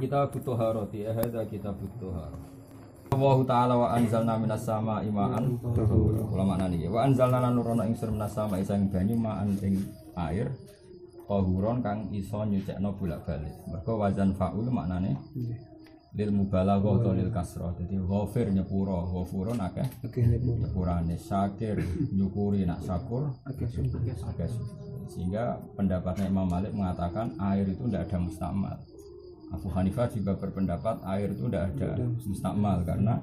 Kita butuh haroti, ada kita butuh haroti. Allah Ta'ala wa anzalna minas sama imaan ulama nani wa anzalna nurono ing sur minas sama isang banyu ma'an ing air tahuron kang iso nyucekno bolak-balik. Mergo wazan fa'ul maknane lil mubalaghah atau lil kasrah. Dadi ghafir nyepuro, ghafurun akeh nyepurane, syakir nyukuri nak syakur akeh. Sehingga pendapatnya Imam Malik mengatakan air itu tidak ada mustakmal. Abu Hanifah juga berpendapat air itu tidak ada mustakmal karena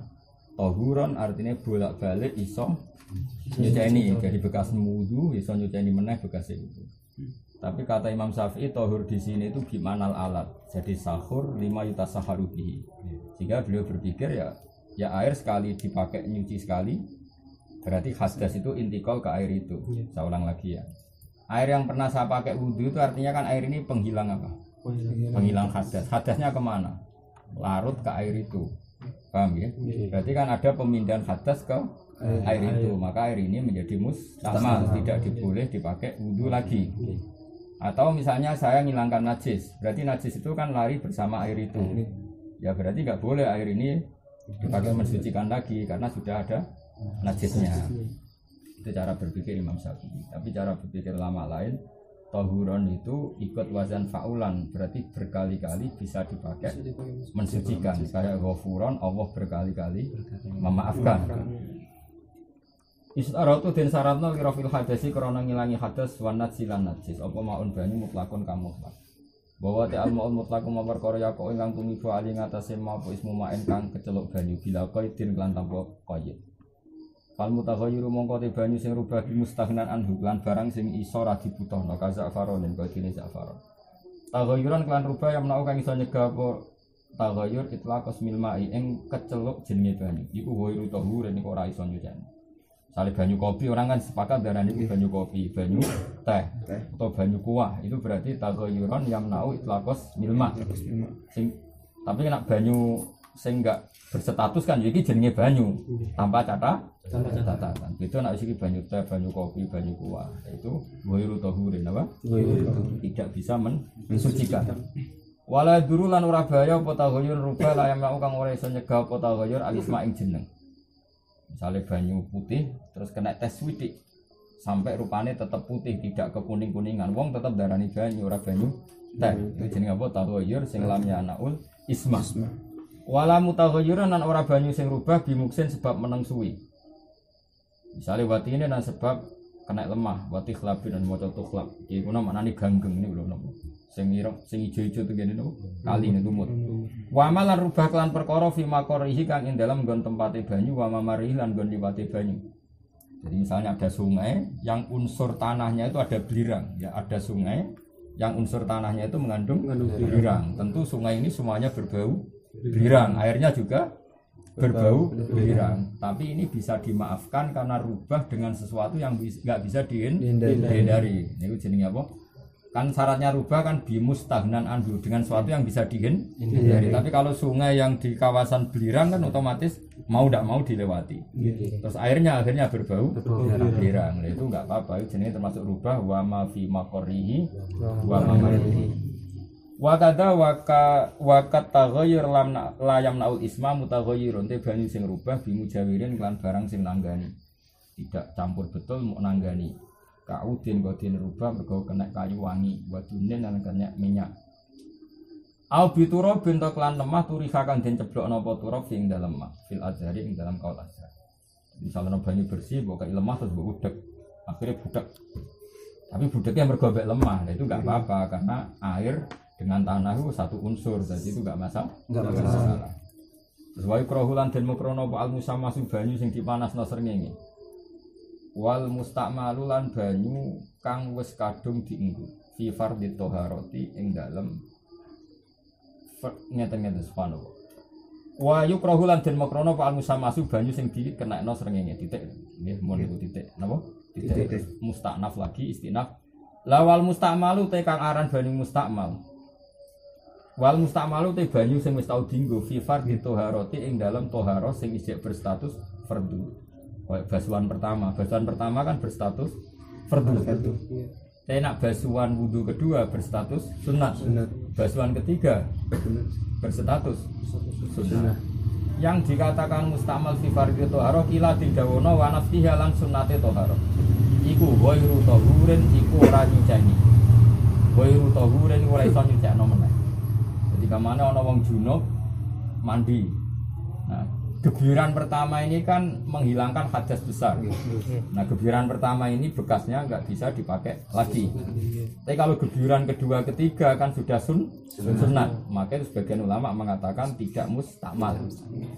tohuron artinya bolak-balik iso nyuceni jadi bekas wudu iso nyuceni meneh bekas wudu. Tapi kata Imam Syafi'i tohur di sini itu gimana alat. Jadi sahur 5 yuta saharubihi. Sehingga beliau berpikir ya air sekali dipakai nyuci sekali berarti hadas itu intikal ke air itu. Saya ulang lagi ya. Air yang pernah saya pakai wudu itu artinya kan air ini penghilang apa? Penghilang hadas. Hadasnya kemana? Larut ke air itu. Paham ya? Berarti kan ada pemindahan hadas ke air itu. Maka air ini menjadi mustakmal, tidak boleh dipakai wudu lagi. Atau misalnya saya ngilangkan najis, berarti najis itu kan lari bersama air itu. Ya berarti nggak boleh air ini dipakai mensucikan lagi karena sudah ada najisnya. Itu cara berpikir Imam Syafi'i. Tapi cara berpikir ulama lain, tahuron itu ikut wazan fa'ulan, berarti berkali-kali bisa dipakai mensucikan. Kayak ghafuron, Allah berkali-kali memaafkan. Istaratu den syaratna li rafil hadasi krana ngilangi hadas wa natsilan najis. Apa maun banyu mutlakun kamu mutlak. Bahwa ta'al maun mutlakun ma perkara ya kok ingkang tumiba ali ngatasé ma apa ismu ma'en kang keceluk banyu bila qaidin lan tanpa qaid. Fal mutaghayyiru mongko te banyu sing rubah bi mustaghnan anhu lan barang sing iso ra dibutuhno kaza faronen kaya dene zafaron. Taghayyuran lan rubah yang menawa kang iso nyegah apa taghayyur itlaqas mil ma'i ing keceluk jenenge banyu. Iku ghairu tahur nek ora iso nyuceni. Misalnya banyu kopi orang kan sepakat darahnya itu banyu kopi, banyu teh atau banyu kuah itu berarti taghayyuran yang menawa itlaqas mil ma'. Tapi nek banyu sing enggak berstatus kan iki jenenge banyu tanpa catatan. Itu nek iki banyu teh, banyu kopi, banyu kuah itu ghairu tahurin apa? Tidak bisa mensucikan. Wala durulan ora bahaya apa taghayyur rubah la yang kang ora iso nyegah apa taghayyur alisma ing jeneng. Misalnya banyu putih terus kena tes swidik sampai rupanya tetap putih tidak kekuning-kuningan. Wong tetap darani banyu ora banyu teh. Itu jenenge apa taghayyur sing lam yanaul isma. Wala mutaghayyuran lan ora banyu sing rubah bimuksin sebab meneng suwi. Misalnya wati ini dan sebab kena lemah, wati khlabin dan maca tukhlab. Iki kuna maknane ganggeng ini lho napa. Sing ijo-ijo tengene niku kali niku mut. Wa malan rubah kelan perkara fi maqarihi kang ing dalem nggon tempate banyu wa mamarihi lan nggon liwate banyu. Jadi misalnya ada sungai yang unsur tanahnya itu ada belirang, ya ada sungai yang unsur tanahnya itu mengandung belirang. Tentu sungai ini semuanya berbau belirang, airnya juga berbau belirang. Tapi ini bisa dimaafkan karena rubah dengan sesuatu yang enggak bisa dihindari. Niku jenenge apa? Kan syaratnya rubah kan bimustahnan anhu dengan sesuatu yang bisa dihindari. Tapi kalau sungai yang di kawasan belirang kan otomatis mau tidak mau dilewati. Terus airnya akhirnya berbau belirang. Nah, itu enggak apa-apa. Itu jenis termasuk rubah wa ma fi maqarihi wa ma marihi. Wa kada wa kat taghayyur la yamnaul isma mutaghayyirun te banyu sing rubah bimujawirin lan barang sing nanggani. Tidak campur betul mau nanggani. Kaudin kodin rubah mergo kena kayu wangi, wadunin lan kena minyak. Au bituro bentuk lan lemah turiha kang den ceblokno apa turab ing dalem lemah, fil azhari ing dalam kaul azhar. Misalnya banyu bersih mbok kei lemah terus mbok udek. Akhirnya budak. Tapi budeknya mergo mbek lemah, nah itu enggak apa-apa karena air dengan tanah itu satu unsur, jadi itu enggak masalah. Terus wa ikrahulan den mukrono apa al musamma banyu sing dipanasno srengenge. Wal mustakmalu lan banyu kang wis kadung dienggo fi fardhi thaharati ing dalem ngeten-ngeten subhanallah. Wa yukrahu lan den makrono fa musamasu banyu sing dikenekno srengenge titik nggih mun niku titik napa titik mustaknaf lagi istinaf. La wal mustakmalu te kang aran banyu mustakmal. Wal mustakmalu te banyu sing wis tau dienggo fi fardhi thaharati ing dalem thaharah sing isih berstatus fardhu. Basuhan pertama kan berstatus fardhu. Tapi nak basuhan wudu kedua berstatus sunat. basuhan ketiga berstatus sunnah. Yang dikatakan mustamal fi fardhi thaharah kila didawono wa nafsiha lan sunnate thaharah. Iku ghairu tahurin iku ora nyuceni. Ghairu tahurin ora iso nyucekno meneh. Jadi kamane ana wong junub mandi. Nah, gebiran pertama ini kan menghilangkan hadas besar. Nah, gebiran pertama ini bekasnya nggak bisa dipakai lagi. Tapi kalau gebiran kedua, ketiga kan sudah sunat. Makanya sebagian ulama mengatakan tidak mustakmal.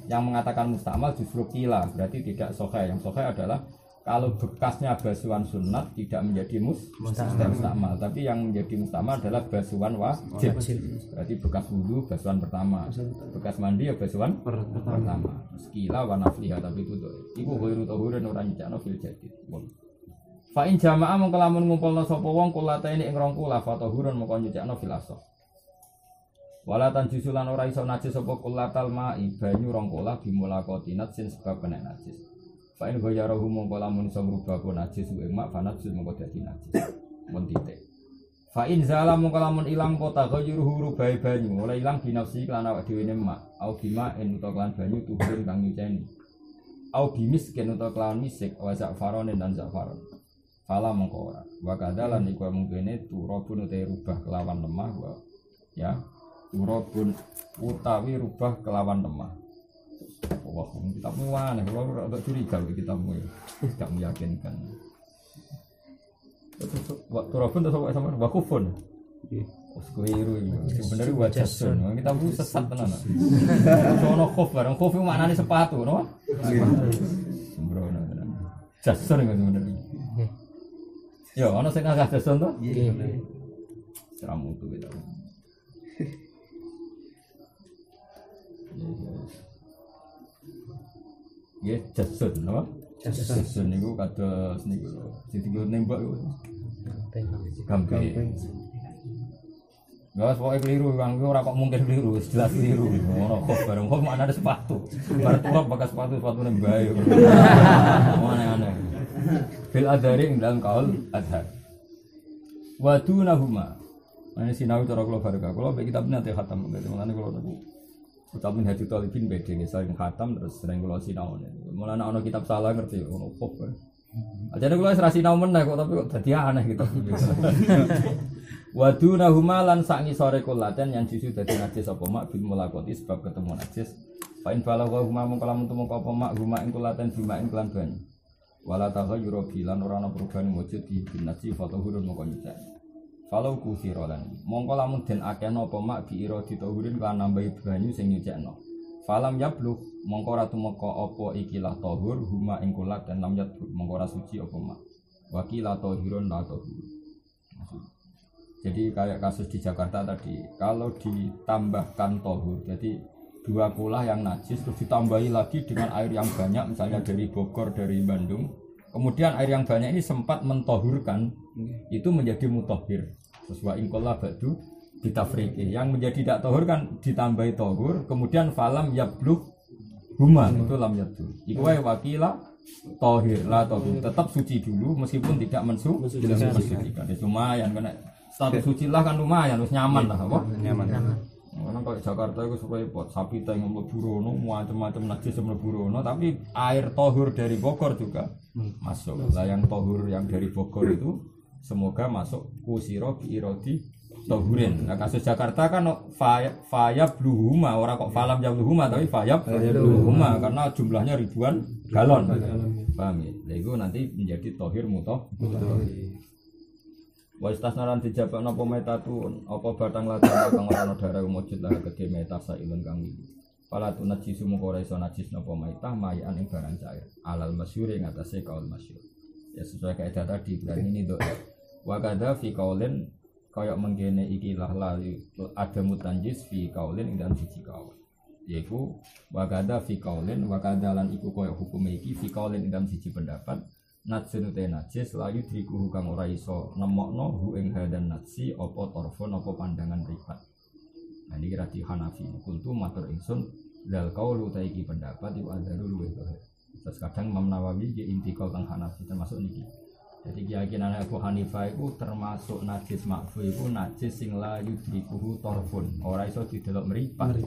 Yang mengatakan mustakmal justru kila, berarti tidak sahih. Yang sahih adalah kalau bekasnya basuhan sunat tidak menjadi mustakmal, tapi yang menjadi mustakmal adalah basuhan wajib. Berarti bekas wudu basuhan pertama, bekas mandi ya basuhan pertama. Sekila wa nafliha, tapi itu ghairu tahurin ora nyicakno fil jadid. Fa in jama'a mongko lamun ngumpulna sapa wong kulataine ing rong kula fa tahurun mongko nyicakno fil asah. Walatan jusulan ora iso najis sapa kulatal ma'i banyu rong kula bimulakotinat sin sebab kena najis. Fa in ghayarahu mongko lamun iso ngrubah ku najis ing mak fa najis mongko dadi najis. Mun titik. Fa in zala mongko lamun ilang kota ghayruhu rubai banyu, ora ilang binafsi lan awak dhewe ne mak, au bima en utawa lan banyu tuburin kang nyuceni. Au bimis ken utawa kelawan misik wa za'faron dan za'faron. Fala mongko ora. Wa kadalan iku mungkene turabun utawi rubah kelawan lemah wa ya. Turabun utawi rubah kelawan lemah. Wah, kitabmu aneh, kalau agak curiga kitabmu ya. Tidak meyakinkan. Turabun atau sama wakufun. Keliru ini. Sebenarnya wajah sun. Kita bu sesat tenan. Sono khof barang khof itu maknanya sepatu, no? Sembrono. Jasun kan sebenarnya. Yo, ono sing agak jasun tuh? Iya. Ceramu tuh kita. Ya jasun, no? Jasun niku kados niku. Sing tinggal nembak iku. Gampang. Gak pokoknya keliru, bang. Ora kok mungkin keliru, jelas keliru. Ono kok bareng kok mana ada sepatu. Bar turap bekas sepatu nembae. Aneh-aneh. Fil adhari dalam kaul adhar. Wadunahuma. Ini sinau cara kula barokah. Kula mek kitab nanti khatam ngene. Mulane kula niku utamin hati talibin beda nggih sering khatam terus sering kula sinau. Mulane ana kitab salah ngerti ono kok. Ajane kula wis ra sinau meneh kok tapi kok dadi aneh gitu. Wadunahuma lan sak ngisore kulaten yang justru dadi najis apa mak bil mulaqati sebab ketemu najis. Fa in balagha huma mung kala mung apa mak huma ing kulaten bima ing kelan banyu. Wala taghayyuru bilan ora ana perubahan wujud di binasi fatahurun mongko nyicak. Kalau kusirolan mongko lamun den akehno apa mak bi ira ditahurin kan nambahi banyu sing nyicakno. Falam yablugh mongko ora tumeka apa ikilah tahur huma ing kulat dan lam yablugh mongko ora suci apa mak. Wakila tahirun la tahur. Jadi kayak kasus di Jakarta tadi, kalau ditambahkan tahur, jadi dua kulah yang najis terus ditambahi lagi dengan air yang banyak, misalnya dari Bogor, dari Bandung, kemudian air yang banyak ini sempat mentohurkan, itu menjadi mutahhir. Terus wa inqalla ba'du bitafriqi, yang menjadi tidak tohur kan ditambahi tohur, kemudian falam yablugh huma itu lam yablugh. Iku wae wakila tohir lah tohur, tetap suci dulu meskipun tidak mensucikan. Lumayan kena status suci lah kan lumayan, harus nyaman lah apa? Nyaman. Karena kalau Jakarta itu supaya buat sapi teng mlebu rono, macam-macam najis mlebu rono, tapi air tohur dari Bogor juga masuk. Lah yang tohur yang dari Bogor itu semoga masuk kusiro bi irodi tohurin. Nah kasus Jakarta kan fayab bluhuma, orang kok falam jam bluhuma tapi fayab bluhuma karena jumlahnya ribuan galon. Paham ya? Nah itu nanti menjadi tohir mutoh. Wa istasnaran dijabak napa metatun apa batang ladang kang ora ana darah mujud lah gede meta sailun kang iki. Pala tu najis mung ora iso najis napa metah mayan ing barang cair. Alal masyhur ing atase kaul masyhur. Ya sesuai kaidah tadi berarti ini nduk. Wa kadza fi qaulin kaya mengkene iki lah ada mutanjis fi qaulin ing dalam siji kaul. Yaiku wa kadza fi qaulin wa kadzalan iku kaya hukum iki fi qaulin ing dalam siji pendapat. Najsun te najis layu dikuhu kang ora iso nemokno hu ing hadan najsi apa torfon apa pandangan ribat. Nah iki kira di Hanafi kultu matur ingsun dal qaulu ta iki pendapat iku adaru luwih. Terus kadang Imam Nawawi ya intikal teng Hanafi termasuk niki. Jadi keyakinan Abu Hanifah itu termasuk najis makfu itu najis sing la yudrikuhu torfun. Ora iso didelok mripat.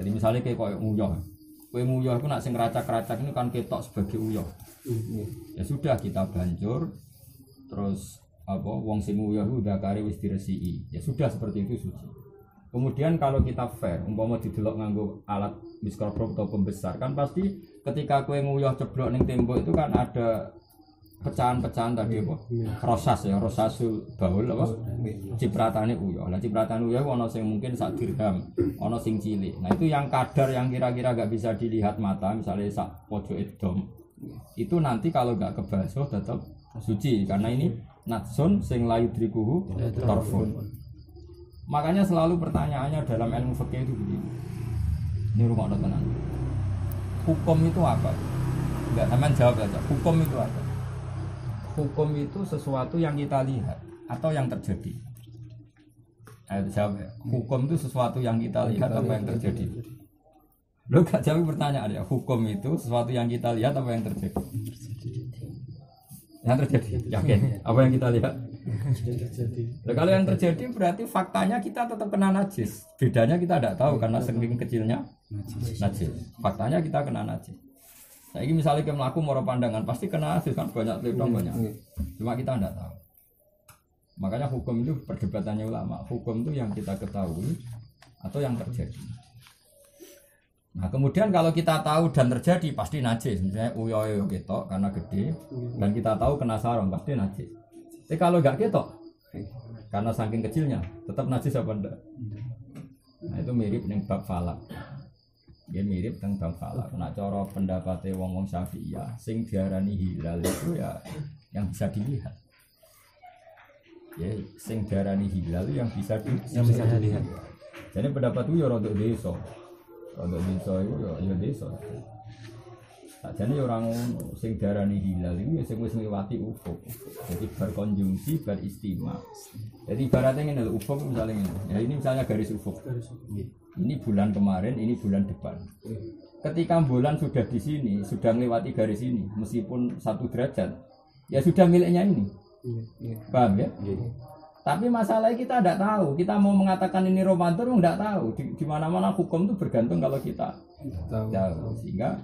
Jadi misalnya kayak koyo uyah. Kowe uyah itu nak sing racak-racak ini kan ketok sebagai uyah. Ya sudah kita banjur terus apa wong sing uyah itu udah kare wis diresiki. Ya sudah seperti itu suci. Kemudian kalau kita fair, umpama didelok nganggo alat mikroskop atau pembesar kan pasti ketika kowe nguyah ceblok ning tembok itu kan ada pecahan-pecahan tadi apa? Rosas ya, rosasul baul apa? Cipratane uyah. Lah cipratane uyah ana sing mungkin sak dirham, ana sing cilik. Nah itu yang kadar yang kira-kira enggak bisa dilihat mata, misalnya sak pojok edom. Itu nanti kalau enggak kebasuh tetap suci karena ini natsun sing la yudrikuhu tarfun. Makanya selalu pertanyaannya dalam ilmu fikih itu begini. Ini rumah tenan. Hukum itu apa? Enggak sampean jawab aja. Hukum itu apa? Hukum itu sesuatu yang kita lihat atau yang terjadi. Ayo jawab ya. Hukum itu sesuatu yang kita lihat apa yang terjadi? Lo gak jawab pertanyaan ya. Hukum itu sesuatu yang kita lihat apa yang terjadi? Yang terjadi. Yakin? Apa yang kita lihat? Nah, kalau yang terjadi berarti faktanya kita tetap kena najis. Bedanya kita tidak tahu karena saking kecilnya najis. Faktanya kita kena najis. Nah, ini misalnya kita melakukan moro pandangan pasti kena najis kan banyak telitong banyak. Cuma kita tidak tahu. Makanya hukum itu perdebatannya ulama. Hukum itu yang kita ketahui atau yang terjadi. Nah kemudian kalau kita tahu dan terjadi pasti najis. Misalnya uyoyo ketok karena gede dan kita tahu kena sarung pasti najis. Tapi kalau enggak ketok karena saking kecilnya tetap najis apa enggak? Nah itu mirip dengan bab falak. Dia mirip dengan bab falak. Nah cara pendapatnya wong-wong Syafi'iyah sing diarani hilal itu ya yang bisa dilihat. Ya sing diarani hilal yang bisa dilihat. Jadi pendapat itu ya rodok desa. Rodok desa itu ya desa. Tak jane orang sing diarani hilal itu ya sing wis ngliwati ufuk. Jadi berkonjungsi, beristima. Jadi ibaratnya ngene lho, ufuk misalnya ngene. Ya ini misalnya garis ufuk. Ini bulan kemarin, ini bulan depan. Ketika bulan sudah di sini, sudah melewati garis ini, meskipun 1 derajat, ya sudah miliknya ini. Paham ya? Tapi masalahnya kita tidak tahu. Kita mau mengatakan ini Ramadan, tidak tahu. Di mana-mana hukum itu bergantung kalau kita tahu. Sehingga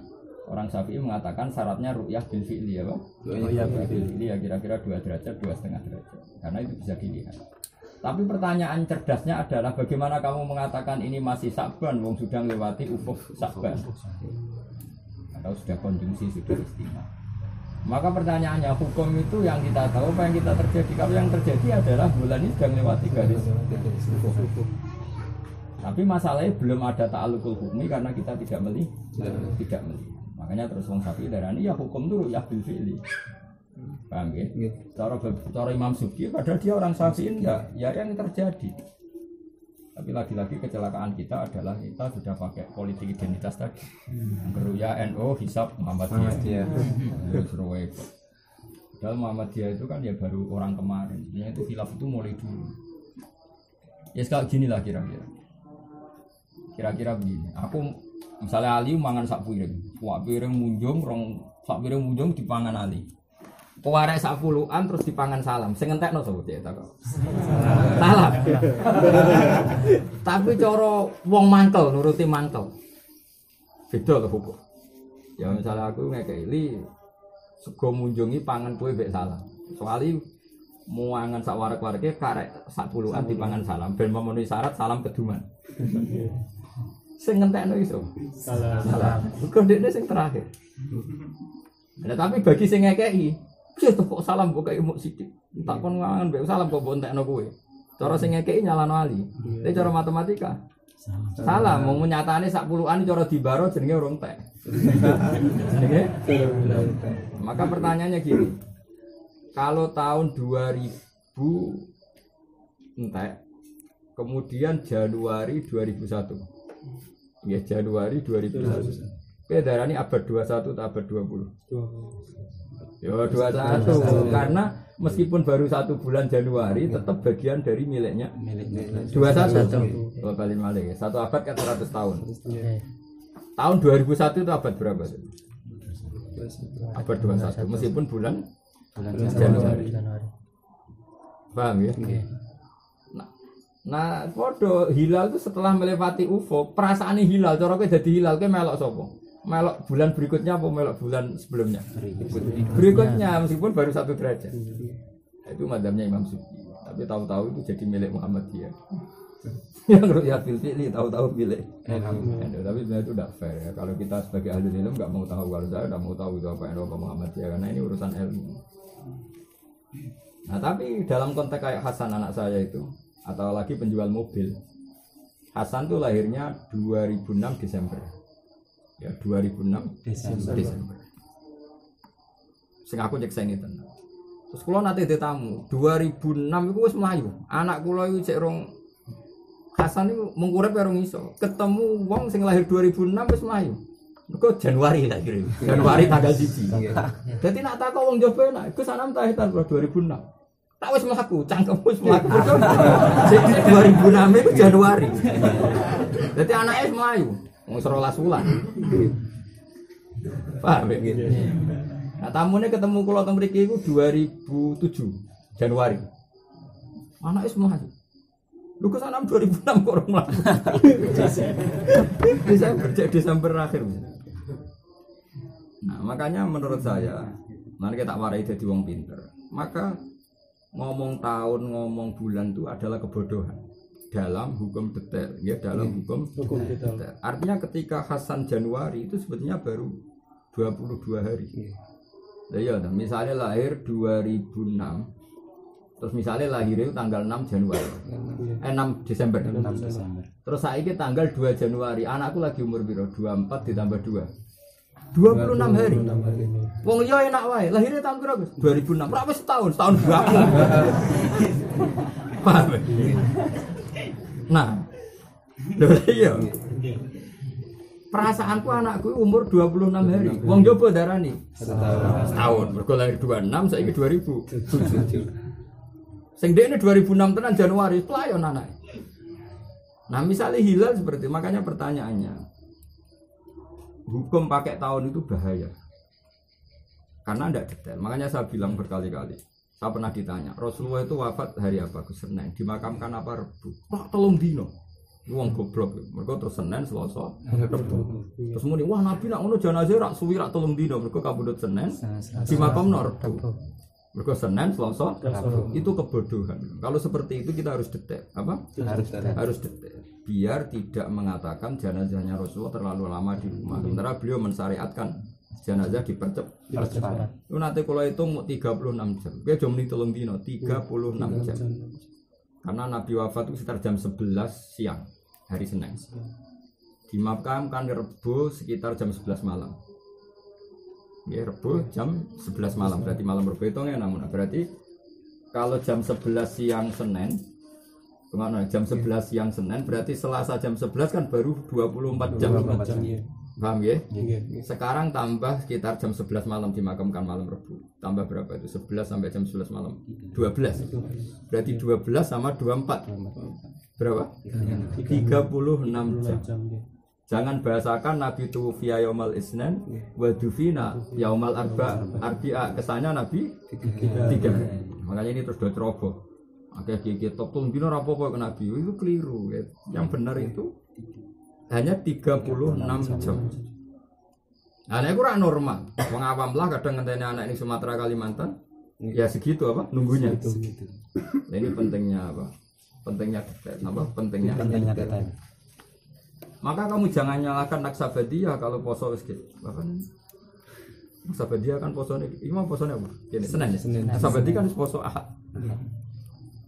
orang Syafi'i mengatakan syaratnya ru'yah bil fi'li ya, Pak? Ru'yah bil fi'li ya kira-kira 2 derajat, 2,5 derajat. Karena itu bisa dilihat. Tapi pertanyaan cerdasnya adalah bagaimana kamu mengatakan ini masih Sa'ban, wong sudah melewati ufuk Sa'ban. Atau sudah konjungsi, sudah istimewa. Maka pertanyaannya hukum itu yang kita tahu apa yang kita terjadi. Kalau yang terjadi adalah bulan ini sudah melewati garis ufuk. Tapi masalahnya belum ada ta'alluqul hukmi karena kita tidak melihat. Makanya terus wong Syafi'i darani ya hukum itu ya bil fi'li. Paham ya? Cara Imam Subki padahal dia orang Syafi'i enggak, ya yang terjadi. Tapi lagi-lagi kecelakaan kita adalah kita sudah pakai politik identitas tadi. Keruya NU hisab Muhammadiyah. Padahal Muhammadiyah itu kan ya baru orang kemarin. Ya itu khilaf itu mulai dulu. Ya sekarang gini lah kira-kira. Kira-kira begini. Aku misalnya Ali mangan sak piring. Wak piring munjung, sak piring munjung dipangan Ali. Kuarek sak puluhan terus dipangan salam. Sing entekno sapa cek tak kok. Salam. Tapi cara wong mangkel nuruti mangkel. Beda lho hukum. Ya misalnya aku ngekeki li sego munjungi pangan kowe mbek salam. Soale muangan sak warek-wareke karek sak puluhan dipangan salam ben memenuhi syarat salam keduman. Sing ngentekno iso. Salam. Kok dekne sing terakhir. Nah, tapi bagi sing ngekeki ya tepuk salam kok kayak emuk sidik. Tak kon ngangen mbek salam kok bontekno kowe. Cara sing ngekeki nyalano ali. Nek cara matematika salam mau nyatane sak puluhan cara dibaro jenenge urung tek. Jenenge. Maka pertanyaannya gini. Kalau tahun 2000 entek kemudian Januari 2001. Ya Januari 2001. Darani abad 21 atau abad 20? Ya 21 karena meskipun baru 1 bulan Januari tetap bagian dari miliknya 21. Oh, balik malik ya. 1 abad kan 100 tahun. Tahun 2001 itu abad berapa? Abad 21 meskipun bulan bulan Januari. Januari. Paham ya? Nah, podo hilal itu setelah melewati ufuk, perasaan hilal, cara kowe dadi hilal kowe melok sapa? Melok bulan berikutnya apa melok bulan sebelumnya? Berikutnya meskipun baru 1 derajat. Itu madhabnya Imam Sufyan. Tapi tahu-tahu itu jadi milik Muhammadiyah. Yang ru'yat fil fi'li tahu-tahu milik. Tapi sebenarnya itu tidak fair ya. Kalau kita sebagai ahli ilmu enggak mau tahu, kalau saya enggak mau tahu itu apa yang Muhammadiyah karena ini urusan ilmu. Nah, tapi dalam konteks kayak Hasan anak saya itu atau lagi penjual mobil. Hasan tuh lahirnya 2006 Desember. Ya, 2006 Desember. Sing aku cek seni tenan. Terus kula nate ditamu, 2006 iku wis mlayu. Anak kula iku cek rong Hasan iku mung urip karo iso. Ketemu wong sing lahir 2006 wis mlayu. Mergo Januari lahir. Januari tanggal 1. Dadi nak takok wong jowo enak, iku sanam tahitan 2006. Tak wis mlaku, cangkem wis mlaku. Sing 2006 itu Januari. Dadi anake wis mlayu, wong 12 wulan. Paham ya? Nah, tamune ketemu kula teng mriki iku 2007 Januari. Anake wis mlayu. Lu kesana 2006 kok ora mlaku. Desember akhir. Nah, makanya menurut saya, nanti kita warai jadi wong pinter. Maka ngomong tahun, ngomong bulan itu adalah kebodohan dalam hukum detail, ya dalam hukum detail. Artinya ketika Hasan Januari itu sebetulnya baru 22 hari. Ya, misalnya lahir 2006, terus misalnya lahir itu tanggal 6 Januari, 6 Desember. Terus saiki tanggal 2 Januari, anakku lagi umur biro 24 ditambah 2. 26 hari. Wong liya enak wae. Lahirnya tahun pira, Gus? 2006. Ora wis setahun berapa? Paham? Nah. Lho iya. Perasaanku anakku umur 26 hari. Wong jowo darani setahun. Mergo lahir 26 saiki 2007. Sing dekne 2006 tenan Januari, pelayon anake. Nah, misalnya hilal seperti makanya pertanyaannya hukum pakai tahun itu bahaya karena tidak detail. Makanya saya bilang berkali-kali, saya pernah ditanya Rasulullah itu wafat hari apa? Senin. Dimakamkan apa? Rebu. Pak tolong dino uang goblok mereka terus Senin, Selasa, Rebu. Terus muni wah Nabi nak ngono jenazah rak suwi rak tolong dino mereka kabudut Senin dimakam no Rebu. Mereka Senin, Selasa, itu kebodohan. Kalau seperti itu kita harus detail. Apa? Harus detail. Biar tidak mengatakan jenazahnya Rasulullah terlalu lama di rumah. Sementara beliau mensyariatkan jenazah dipercepat. Itu nanti kalau hitung 36 jam. Dia jam ini tolong dino 36 jam. Karena Nabi wafat itu sekitar jam 11 siang hari Senin. Dimakamkan Rebu sekitar jam 11 malam. Ya, Rebu jam 11 malam, berarti malam Rebu hitungnya namun berarti kalau jam 11 siang Senin, kemana? Jam 11 siang Senin berarti Selasa jam 11 kan baru 24 jam. Paham ya? Sekarang tambah sekitar jam 11 malam dimakamkan malam Rebu. Tambah berapa itu? 11 sampai jam 11 malam. 12. Berarti 12 sama 24. Berapa? 36 jam. Jangan bahasakan Nabi tuwfiya yaumal isnin wa dufina yaumal arba'a. Kesannya Nabi 3. Makanya ini terus do ceroboh. Akeh iki top tung dino ra apa-apa ke Nabi. Itu keliru ya. Yang benar itu hanya 36 jam. Nah, ini kurang normal. Wong awam lah kadang ngenteni anak ini Sumatera Kalimantan. Ya segitu apa? Nunggunya. Nah, ini pentingnya apa? Pentingnya detail. Apa? Pentingnya detail. Maka kamu jangan nyalakan Naksabadiyah kalau poso wis gitu. Bahkan Naksabadiyah kan posone imam posone apa? Ini Senin. Naksabadiyah kan poso Ahad.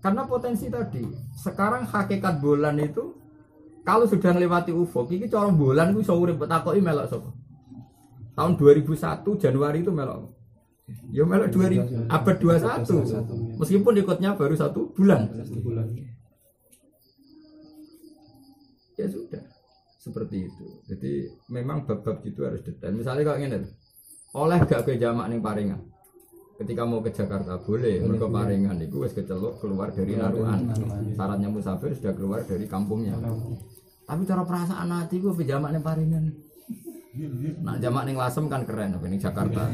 Karena potensi tadi. Sekarang hakikat bulan itu kalau sudah melewati ufuk, ini cara bulan itu iso urip takoki melok sapa? Tahun 2001 Januari itu melok. Ya melok 2000 abad 21. Meskipun ikutnya baru 1 bulan. Ya sudah. Seperti itu. Jadi memang bab-bab gitu harus detail. Misalnya kalau ingin oleh gak ke jamak ning Paringan. Ketika mau ke Jakarta boleh. Mereka Paringan itu wis keceluk keluar dari Narukan. Syaratnya musafir sudah keluar dari kampungnya. Tapi cara perasaan hati gue ke jamak ning Paringan. Nah jamak ning Lasem kan keren. Ning Jakarta.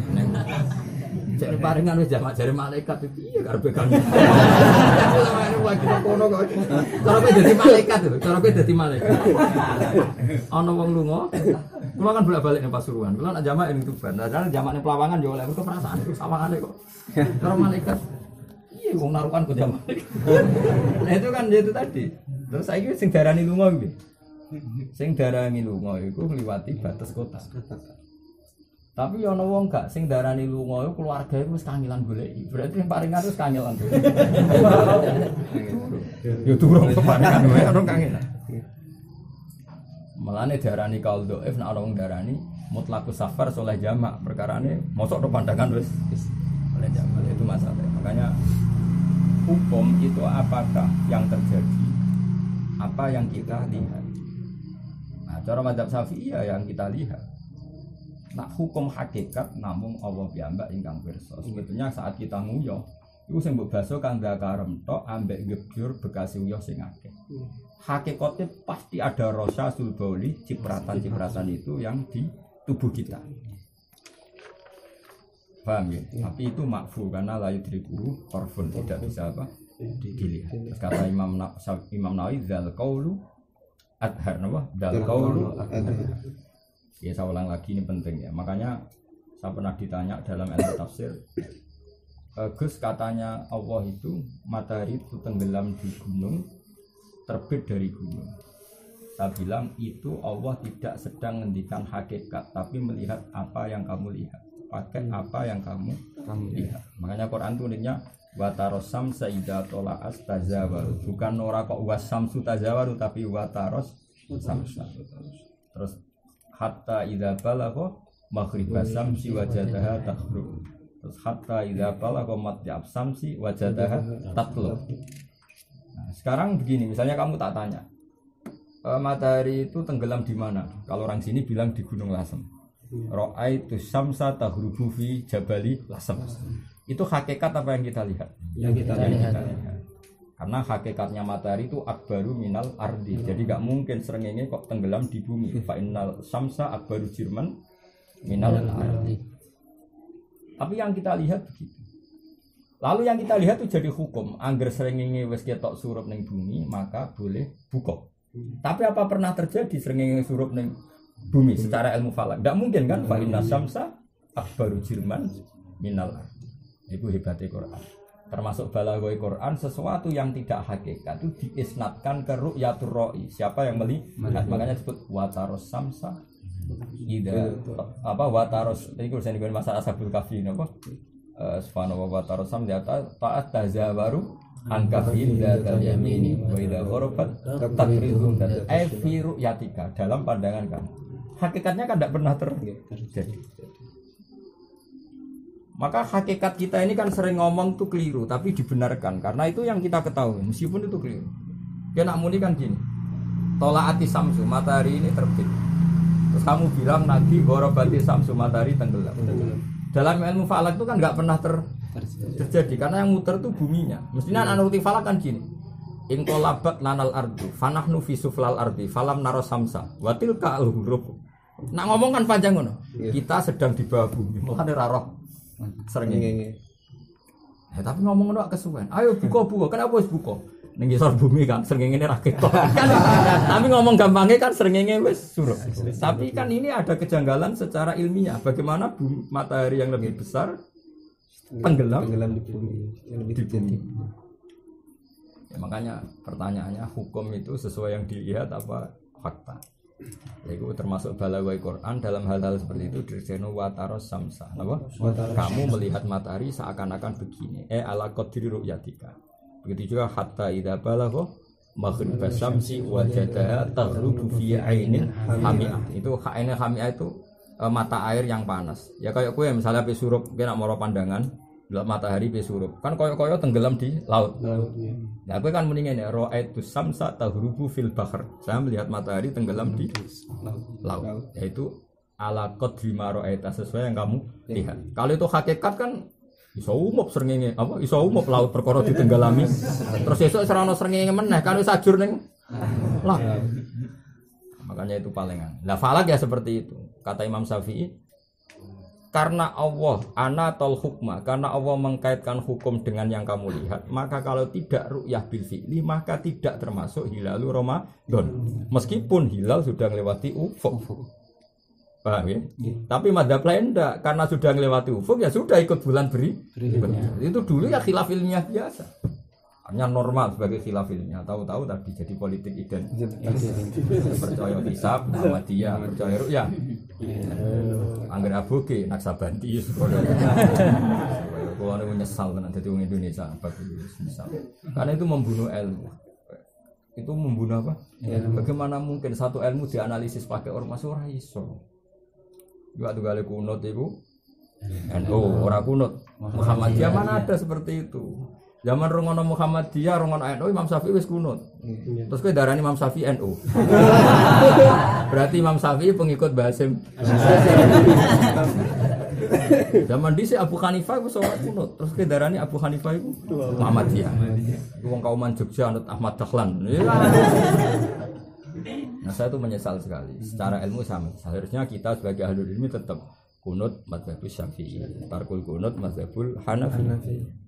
Jare paringan wis jamak jare malaikat piye karepe kan. Samane lagi kono kok. Cara kowe dadi malaikat lho, cara kowe dadi malaikat. Ana wong lunga, kula kan bolak-balik ning Pasuruan. Kula nak jamak ning Tuban. Padahal jamakne Pelawangan yo oleh mergo perasaan itu sawangane kok. Cara malaikat. Iya wong narukan kok jamak. Nah itu kan itu tadi. Terus saiki sing darani lunga kuwi. Sing darani lunga iku ngliwati batas kota. Tapi ana wong gak sing darani lunga iku keluargae wis kangelan goleki. Berarti sing paringan wis kangelan. Yo durung keparingan wae ana kangelan. Mulane darani kaul dhaif nek ana wong darani mutlaqus safar soleh jamak perkarane mosok tok pandangan wis oleh jamak itu masalah. Makanya hukum itu apakah yang terjadi apa yang kita lihat. Nah, cara mazhab Syafi'iyah yang kita lihat. Nah, hukum hakikat namung Allah piyambak ingkang pirsa. Sebetulnya saat kita nguyah, iku sing mbok baso kang dakarem tok ambek gebyur bekas uyah sing akeh. Hakikatnya pasti ada rosasul bauli, cipratan-cipratan itu yang di tubuh kita. Paham ya? Tapi itu makfu karena la yudriku korfun tidak bisa apa? Dilihat. Terus kata Imam Nawawi dzal qaulu adhar napa? Dzal qaulu adhar. Ya saya ulang lagi ini penting ya. Makanya saya pernah ditanya dalam ilmu tafsir, Gus katanya Allah itu matahari itu tenggelam di gunung, terbit dari gunung. Saya bilang itu Allah tidak sedang menghentikan hakikat, tapi melihat apa yang kamu lihat. Pakai apa yang kamu lihat. Makanya Quran itu uniknya wataros samsa idza tola'as tazawaru. Bukan ora kok wasamsu tazawaru tapi wataros samsa. Terus hatta idza balagha maghribas samsi wajadaha taghrub. Terus hatta idza balagha matla'ab samsi wajadaha tatlub. Nah, sekarang begini, misalnya kamu tak tanya, matahari itu tenggelam di mana? Kalau orang sini bilang di Gunung Lasem. Ra'aitu syamsa taghrubu fi jabali Lasem. Itu hakikat apa yang kita lihat? Yang kita lihat. Karena hakikatnya matahari itu akbaru minal ardi. Jadi gak mungkin srengenge kok tenggelam di bumi. Fa innal syamsa akbaru jirman minal ardi. Tapi yang kita lihat begitu. Lalu yang kita lihat itu jadi hukum. Angger srengenge wis ketok surup ning bumi, maka boleh buka. Tapi apa pernah terjadi srengenge surup ning bumi secara ilmu falak? Gak mungkin kan? Fa inna syamsa akbaru jirman minal ardi. Itu hebatnya Quran. Termasuk balaghoi Quran, sesuatu yang tidak hakikat itu diisnatkan ke ru'yatur ra'i. Siapa yang melihat? Makanya disebut wataros samsa. Ida apa wataros ini kalau saya dibilang masalah Ashabul Kahfi apa? Subhanallah wataros sam data ta'at tazawaru an kahfin dzatal yamini wa idza gharabat takridun dan fi ru'yatika dalam pandangan kamu. Hakikatnya kan tidak pernah terjadi. Maka hakikat kita ini kan sering ngomong tuh keliru, tapi dibenarkan karena itu yang kita ketahui, meskipun itu keliru. Ya nak muni kan gini, tolaati samsu, matahari ini terbit. Terus kamu bilang nanti gorobati samsu, matahari tenggelam. Dalam ilmu falak itu kan nggak pernah terjadi karena yang muter tuh buminya. Mestinya anuti falak kan gini, ingkolabat lanal ardu, fanahnu fi suflal ardi, falam naro samsa, watil ka'al-huruf. Nak ngomong kan panjang ngono. Kita sedang di bawah bumi, mulane ra sering ini. Tapi ngomong doa kesuwen. Ayo buka. Kenapa harus buka? Ning ngisor bumi kan srengenge ra ketok. Tapi ngomong gampangnya kan srengenge wis surup. Tapi kan ini ada kejanggalan secara ilmiah. Bagaimana matahari yang lebih besar tenggelam di bumi, yang lebih tinggi. Ya, makanya pertanyaannya hukum itu sesuai yang dilihat apa fakta? Itu termasuk balaghoi Quran dalam hal-hal seperti itu dirseno wataros samsa. Apa? Kamu melihat matahari seakan-akan begini. Ala qadri ru'yatika. Begitu juga hatta idza balagha maghribas samsi wajadaha taghrubu fi ainin hami'ah. Itu ainin hami'ah itu mata air yang panas. Ya kayak kowe misalnya pe surup kena moro pandangan, delok matahari pe surup. Kan koyo-koyo tenggelam di laut. Nah, kowe kan muni ngene, ra'aitu samsa taghrubu fil bahr. Saya melihat matahari tenggelam di laut. Yaitu ala qadri ma ra'aita, sesuai yang kamu lihat. Kalau itu hakikat kan iso umup srengenge, apa iso umup laut perkara ditenggelami. Terus esuk ora ono srengenge meneh, kan wis ajur ning laut. Makanya itu palingan. Lah falak ya seperti itu. Kata Imam Syafi'i, karena Allah anatal hukma, karena Allah mengkaitkan hukum dengan yang kamu lihat, maka kalau tidak ru'yah bil fi'li maka tidak termasuk hilalu Ramadan. Meskipun hilal sudah melewati ufuk. Paham ya? Tapi madzhab lain enggak, karena sudah melewati ufuk ya sudah ikut bulan berikutnya. Itu dulu ya khilaf ilmiah biasa. Hanya normal sebagai khilaf ilmiah. Tahu-tahu tadi jadi politik identitas. Percaya hisab, Muhammadiyah, percaya ru'yah. Angger aboge Naksabandi kalau menyesal kan jadi orang Indonesia menyesal karena itu membunuh ilmu. Itu membunuh apa? Bagaimana mungkin satu ilmu dianalisis pakai ormas ora iso. Juga tuh kali kunut itu NU orang kunut Muhammadiyah mana ada seperti itu. Zaman rongono Muhammadiyah, rongono NU, Imam Syafi'i wis kunut. Terus kowe darani Imam Syafi'i NU. Berarti Imam Syafi'i pengikut Basim. Zaman dhisik Abu Hanifah wis ora kunut. Terus kowe darani Abu Hanifah iku Muhammadiyah. Wong kauman Jogja anut Ahmad Dahlan. Nah, saya itu menyesal sekali. Secara ilmu sama. Seharusnya kita sebagai ahli ilmu tetap kunut mazhabus Syafi'i. Tarkul kunut mazhabul Hanafi.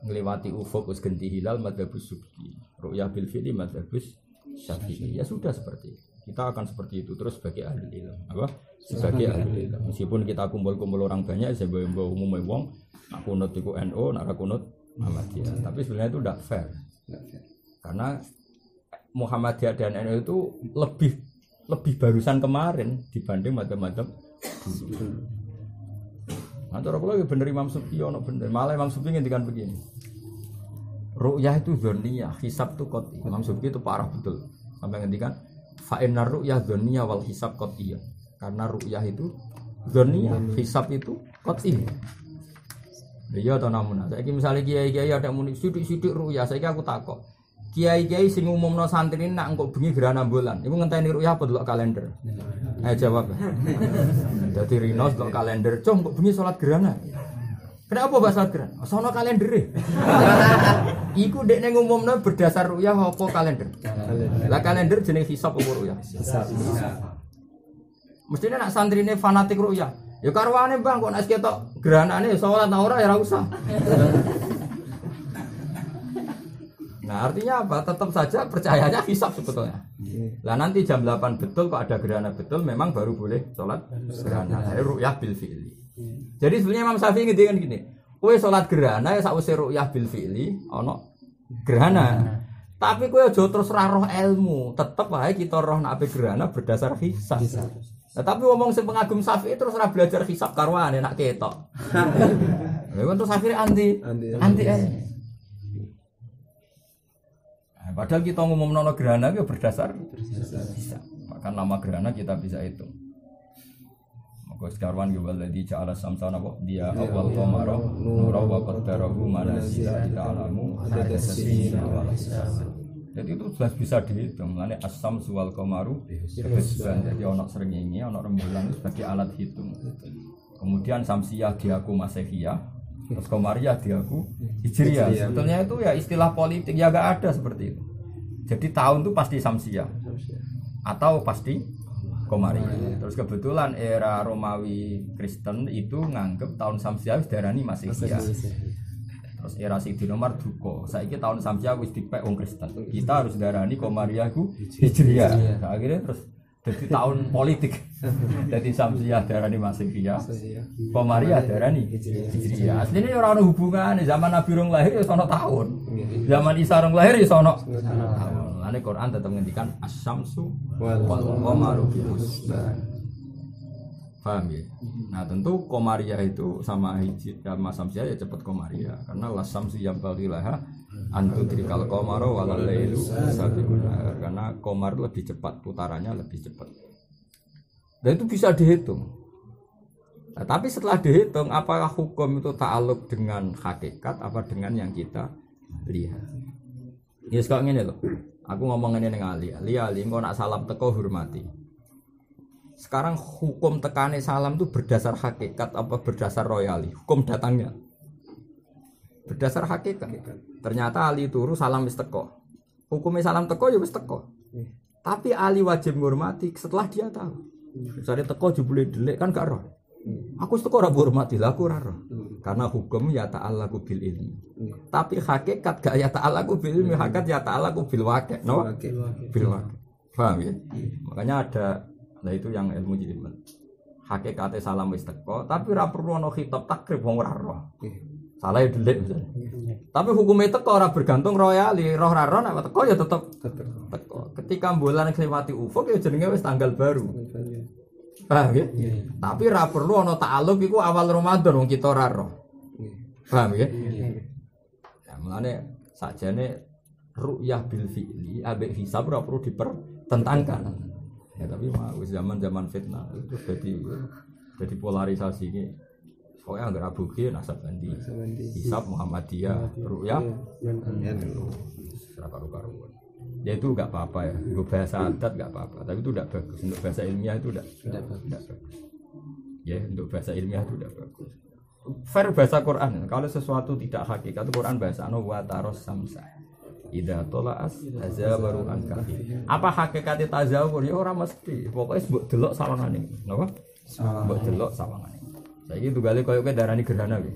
Ngelewati ufuk us ganti hilal madzhabus subki, ru'yah bil fi'li madzhabus syafi'i. Ya sudah seperti itu. Kita akan seperti itu terus sebagai ahli ilmu. Apa? Sebagai ahli ilmu. Meskipun kita kumpul-kumpul orang banyak, saya bawa umumnya wong, nak kunut iku NU, nak kunut Muhammadiyah. Tapi sebenarnya itu tidak fair. Karena Muhammadiyah dan NU itu lebih barusan kemarin dibanding madzhab-madzhab dulu. Antara kalau ya bener Imam Subki ono bener, malah Imam Subki ngendikan begini. Ru'yah itu dzanniyah, hisab itu qat'i. Imam Subki itu parah betul. Sampai ngendikan fa innar ru'yah dzanniyah wal hisab qat'iyah. Karena ru'yah itu dzanniyah, hisab itu qat'i. Iya ta namun. Saiki misale kiai-kiai ada muni sithik-sithik ru'yah, saiki aku takok. Kiai-kiai sing umumno santri nak engko bengi gerhana bulan, iku ngenteni ru'yah apa delok kalender? Ayo jawab. Dadi rinos delok kalender, "Cung, kok bengi salat gerhana?" Kenapa mbak salat gerhana? Sono kalendere. Iku dekne ngumumno berdasar ru'yah apa kalender? Lah kalender jeneng hisab apa ru'yah? Hisab. Mestine nak santrine fanatik ru'yah. Ya karwane Bang, kok nek ketok gerhanane salat ta ora ya ora usah. Nah artinya apa? Tetap saja percayanya hisab sebetulnya. Lah nanti jam 8 betul kok ada gerhana betul memang baru boleh sholat gerhana. Jadi ru'yah bil fi'li. Jadi sebenarnya Imam Syafi'i ngendikan gini, kowe sholat gerhana ya sakwise ru'yah bil fi'li ana gerhana. Tapi kowe aja terus ra roh ilmu, tetep wae kita roh nek gerhana berdasar hisab. Nah, tapi ngomong sing pengagum Syafi'i terus ora belajar hisab karwane nak ketok. Lha kok terus Syafi'i anti. Padahal kita ngomong nono gerhana itu berdasar bisa. Maka nama gerhana kita bisa hitung. Maka sekarwan yuwalladzi ja'ala samsana wa dia awal qamara nura wa qaddarahu manazila ta'lamu hadasina wal hisab. Jadi itu jelas bisa dihitung. Mulane as-samsu wal qamaru hisban. Jadi ana srengenge, ana rembulan sebagai alat hitung. Kemudian samsiyah diaku masehiyah. Terus Komariah diaku Hijriah. Sebetulnya itu ya istilah politik ya gak ada seperti itu. Jadi tahun itu pasti Samsiah atau pasti Komariah. Terus kebetulan era Romawi Kristen itu nganggep tahun Samsiah wis diarani Masihiyah. Terus era Sayyidina Umar duka. Saiki tahun Samsiah wis dipek wong Kristen. Kita harus diarani Komariah ku Hijriah. Nah, akhirnya terus jadi tahun politik. Jadi Samsiah darani Masihiyah, Komariah darani Hijriah. Aslinya ora ono hubungane, zaman Nabi rong lahir ya sono tahun. Zaman Isa rong lahir ya sono tahun. Lane Quran tetep ngendikan as-samsu wal qamaru bihusban. Paham ya? Nah, tentu Komariah itu sama Hijriah sama Samsiah ya cepet Komariah karena la samsu yabghilaha antudrikal qamara wal lailu sabiqun nahar, karena qamar lebih cepat putarannya lebih cepat. Dan itu bisa dihitung. Nah, tapi setelah dihitung apakah hukum itu ta'aluk dengan hakikat apa dengan yang kita lihat. Ya kok ngene lho. Aku ngomong ngene ning Ali engko nak salam teko hormati. Sekarang hukum tekane salam itu berdasar hakikat apa berdasar royali? Hukum datangnya berdasar hakikat. Ternyata Ali turu salam wis teko. Hukumnya salam teko ya wis teko. Tapi Ali wajib menghormati setelah dia tahu. Misalnya teko jebule delik kan gak roh. Aku kok ora hormati lah aku ora roh. Karena hukum ya ta'allaqu bil ilmi. Tapi hakikat gak ya ta'allaqu bil ilmi, hakikat ya ta'allaqu bil waqi', no? Bil waqi'. Paham ya? Makanya ada itu yang ilmu jilid. Hakikate salam wis teko, tapi ora perlu ana khitab takrib wong ora roh. Salah delik misalnya. Tapi hukumnya teko ora bergantung royali, roh ora roh nek teko ya tetep teko. Ketika bulan ngliwati ufuk ya jenenge wis tanggal baru. Paham ya? Tapi ora perlu ana ta'alluq iku awal Ramadan wong kita ora roh. Paham ya? Ya mulane sakjane ru'yah bil fi'li ambek hisab ora perlu dipertentangkan. Ya tapi wis zaman-zaman fitnah itu jadi polarisasi ini. Pokoknya anggere abuki nasab ganti. Hisab Muhammadiyah, ru'yah karu-karuan. Ya itu enggak apa-apa ya. Untuk bahasa adat enggak apa-apa, tapi itu enggak bagus. Untuk bahasa ilmiah itu enggak bagus. Ya, untuk bahasa ilmiah itu enggak bagus. Fair bahasa Quran. Kalau sesuatu tidak hakikat, Quran bahasa wa taros samsa. Idza tola'as tazawaru an kafi. Apa hakikate tazawur ya ora mesti. Pokoke mbok delok sawangane. Napa? Mbok delok sawangane. Saiki tunggale koyo darani gerhana iki.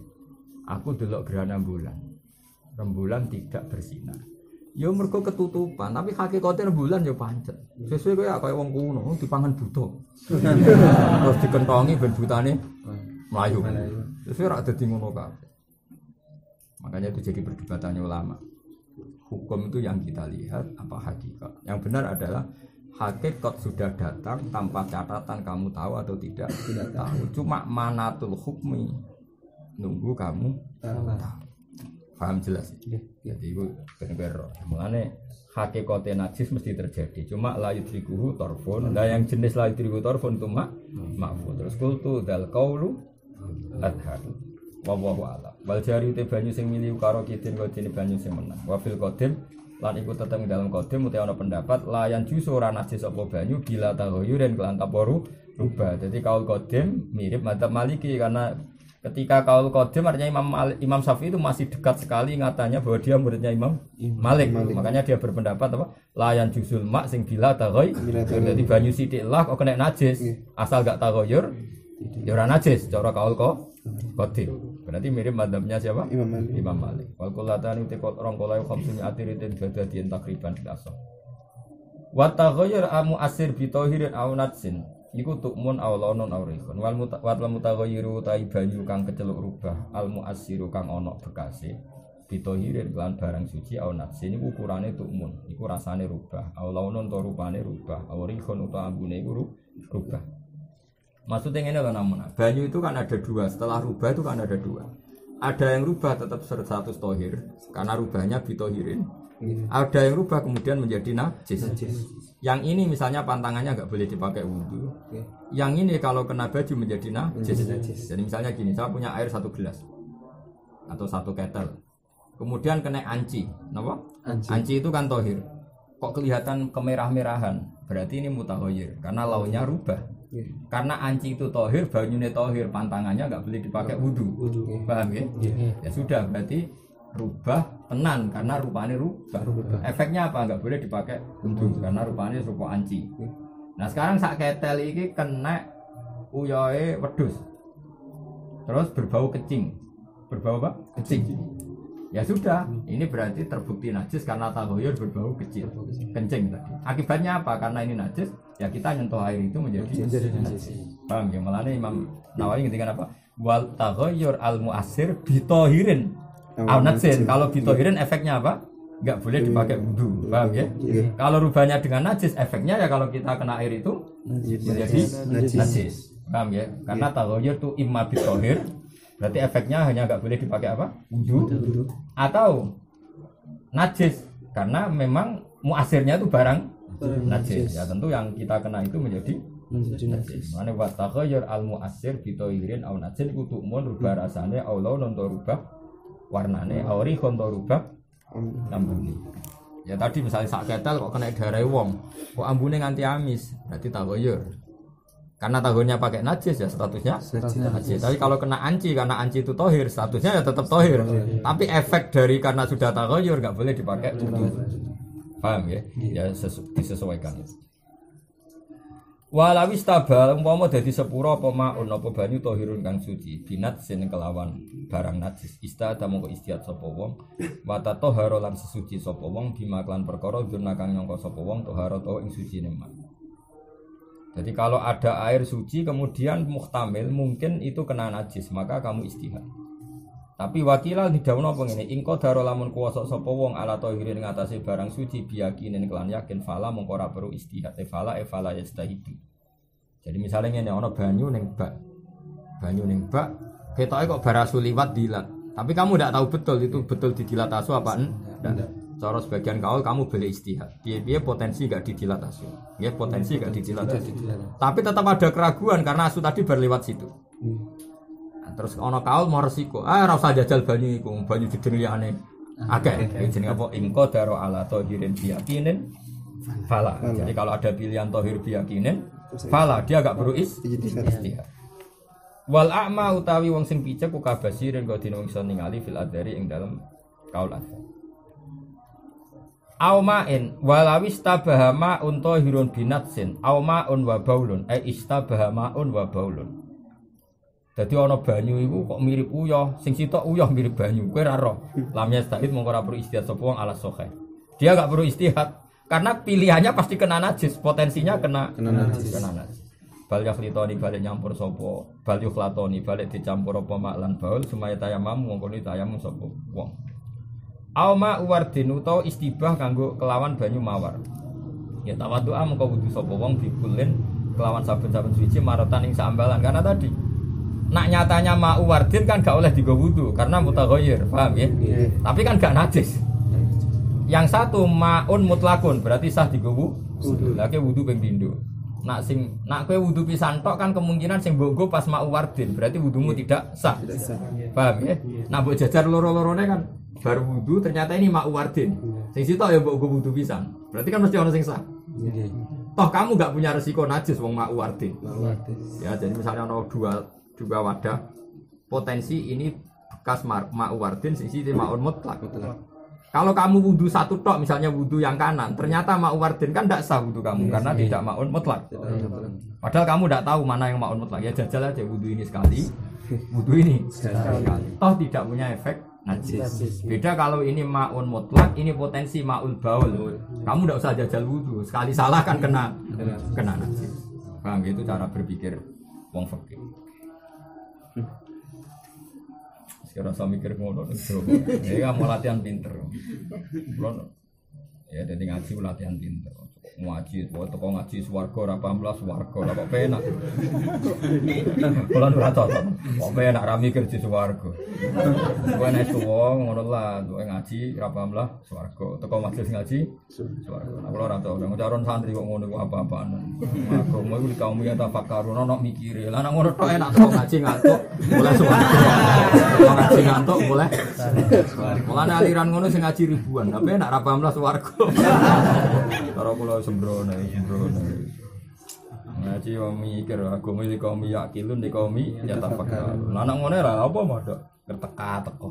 Aku delok gerhana bulan. Rembulan tidak bersinar. Ya mergo ketutupan, tapi hakikate rembulan ya pancet. Sesuai koyo wong kuno dipangan buta. Terus dikentongi ben butane mlayu. Sesuai ora dadi ngono kabeh. Makanya itu jadi perdebatannya ulama. Hukum itu yang kita lihat apa hakikat. Yang benar adalah hakikat sudah datang tanpa catatan kamu tahu atau tidak tahu. Cuma manatul hukmi nunggu kamu tahu. Paham jelas? Jadi itu benar-benar. Mulane hakikatnya najis mesti terjadi. Cuma la yudrikuhu torfun. Lah yang jenis la yudrikuhu torfun itu ma'fun. Terus kultu dal qaulu adhar. Wallahu a'lam. Wal jari te banyu sing miliu karo kidin kodine banyu sing menang. Wa fil qadim lan iku tetep dalam qadim utawa ana pendapat layan jusu ora najis apa banyu bila taghayyurin kelan taporu rubah. Jadi kaul qadim mirip madzhab Maliki karena ketika kaul qadim artinya Imam Syafi'i itu masih dekat sekali ingatannya bahwa dia muridnya Imam Malik. Makanya dia berpendapat apa? Layan jusul mak sing bila taghayyur. Jadi banyu sithik lah kok kena najis. Asal gak taghayyur ya ora najis cara kaul qadim. Berarti mirip madzhabnya siapa? Imam Malik. Wal qulatani te rong kolai khamsun atiritin badadien takriban biasa. Wa taghayyur mu'assir bi tahirin aw natsin. Iku tukmun aw launun aw rihun. Wal mutaghayyiru ta banyu kang keceluk rubah al mu'assiru kang ana bekase. Bi tahirin lan barang suci aw natsin iku ukurane tukmun. Iku rasane rubah. Aw launun to rupane rubah. Aw rihun utawa ambune iku rubah. Maksudnya ini loh namanya, banyu itu kan ada dua, setelah rubah itu kan ada dua. Ada yang rubah tetap status tohir, karena rubahnya bitohirin. Ada yang rubah kemudian menjadi najis. Yang ini misalnya pantangannya nggak boleh dipakai wudhu. Yang ini kalau kena baju menjadi najis. Jadi misalnya gini, saya punya air 1 gelas atau 1 ketel, kemudian kena anci, kenapa? Anci itu kan tohir. Kok kelihatan kemerah-merahan? Berarti ini mutaghayyir, karena launya rubah. Karena anci itu tohir, banyune tohir, pantangannya nggak boleh dipakai wudhu. Paham ya? Ya sudah, berarti rubah tenan karena rupanya rubah. Efeknya apa? Nggak boleh dipakai wudhu karena rupanya rupa anci. Nah sekarang sak ketel ini kena uyoe wedhus, terus berbau kecing. Berbau apa? Kecing. Ya sudah, ini berarti terbukti najis karena taghayyur berbau kecil, kencing tadi. Akibatnya apa? Karena ini najis, ya kita nyentuh air itu menjadi najis. Paham ya? Malah Imam Nawawi ngendikan apa? Wal taghayyur al mu'assir bitohirin aw najsin. Kalau bitohirin efeknya apa? Enggak boleh dipakai wudu. Paham ya? Kalau rubahnya dengan najis, efeknya ya kalau kita kena air itu menjadi najis. Paham ya? Karena taghayyur itu imma bitohir, berarti efeknya hanya nggak boleh dipakai apa? Wudu atau najis karena memang muasirnya itu barang najis. Ya tentu yang kita kena itu menjadi najis. Mane wa taghayyur al muasir bi tayyirin aw najis kudu mun rubah rasane aw launun to rubah warnane aw rihun to rubah ambune. Ya tadi misalnya sak ketel kok kena darah wong, kok ambune nganti amis, berarti taghayyur. Karena tahunnya pakai najis ya statusnya najis. Tapi kalau kena anci karena anci itu tohir statusnya ya tetap tohir. Tapi efek dari karena sudah taghayyur nggak boleh dipakai wudu. Paham ya? Ya disesuaikan. Walawis tabal umpama dadi sepura apa maun apa banyu tahirun kang suci binat sin kelawan barang najis istada mongko istiad sapa wong wa tatahara lan sesuci sapa wong bimaklan perkara durna kang nyangka sapa wong tahara to ing sucine mak. Jadi kalau ada air suci kemudian muhtamil mungkin itu kena najis maka kamu istihad. Tapi wakilal didhawuhna apa ngene ingko daro lamun kuwasa sapa wong ala tahirin ngatasi barang suci biyakinin kelan yakin fala mongko ora perlu istihad fala yastahidu. Jadi misalnya ngene ana banyu ning bak ketoke kok barasu liwat dilat. Tapi kamu tidak tahu betul itu betul didilat asu apa enggak. Cara sebagian kamu boleh istihad. Piye potensi enggak didilat asu. Nggih potensi enggak didilat asu. Tapi tetap ada keraguan karena asu tadi berlewat situ. Nah, terus ana kaul mau resiko. Ora usah jajal banyu iku, banyu jedeng liyane. Akeh jenenge apa ingko daro ala tahirin biyakinin fala. Jadi kalau ada pilihan tahir biyakinin fala dia agak perlu istihad. Wal a'ma utawi wong sing picek ku kabasirin kok dina iso ningali fil adari ing dalem kaul adzar. Auma'in walawis tabahama unta hirun binatsin auma'un wa baulun istabahamaun wa baulun. Dadi ana banyu iku kok mirip uyah, sing sitok uyah mirip banyu. Kowe ora roh. Lam yastahid mongko ora perlu istihad sapa wong ala sahih. Dia enggak perlu istihad karena pilihannya pasti kena najis, potensinya kena najis. Bal yakhlitoni balik nyampur sapa, bal yukhlatoni balik dicampur apa mak lan baul sumaya tayamam mongko ni tayamum sapa wong. Auma uwardin utawa istibah kanggo kelawan banyu mawar. Ya tawaddu'a mongko wudu sapa wong dikulin kelawan saben-saben suci marotan ing saambalan karena tadi nak nyatanya ma'u wardin kan gak oleh digo wudu karena mutaghayyir, paham ya? Tapi kan gak najis. Yang satu ma'un mutlakun berarti sah digo wudu. Lagi wudu ping pindho. Nak kowe wudu pisan tok kan kemungkinan sing mbok pas ma'u wardin berarti wudumu tidak sah. Paham ya? Nah mbok jajar loro-lorone kan baru wudu ternyata ini ma'u wardin. Sing sitok ya mbok wudu pisan. Berarti kan mesti ono sing sah. Toh kamu gak punya resiko najis wong ma'u wardin. Ya jadi misalnya ono dua wadah potensi ini bekas ma'u wardin sisi ma'un mutlak. Kalau kamu wudu satu tok misalnya wudu yang kanan ternyata ma'u wardin kan tidak sah wudu kamu karena tidak ma'un mutlak. Padahal kamu tidak tahu mana yang ma'un mutlak ya jajal aja wudu ini sekali wudu ini sekali. Toh tidak punya efek najis. Beda kalau ini ma'un mutlak ini potensi ma'ul baul. Kamu tidak usah jajal wudu sekali salah kan kena najis. Bang itu cara berpikir wong fikih. Sekarang saya mikir ngono ning jero. Ya mau latihan pinter. Ya dadi ngaji latihan pinter. Ngaji, toko ngaji swarga ora pamlah swarga lah kok penak. Kulo ora cocok. Kok penak ra mikir di swarga. Kowe nek tuwa ngono lah, kowe ngaji ora pamlah swarga. Toko majelis ngaji swarga. Kulo ora cocok. Ngajaron santri kok ngono apa-apaan. Agama iku kaum ya tafakkarun ono mikire. Lah nek ngono tok enak toko ngaji ngantuk mulai swarga. Toko ngaji ngantuk mulai swarga. Mulane aliran ngono sing ngaji ribuan, tapi enak ra pamlah swarga. Karo kula sembrono. Ngaji wong mikir agama iki kaum yakilun di kaum ya tafakkar. Lah nek ngene ra apa modok kerteka-teko.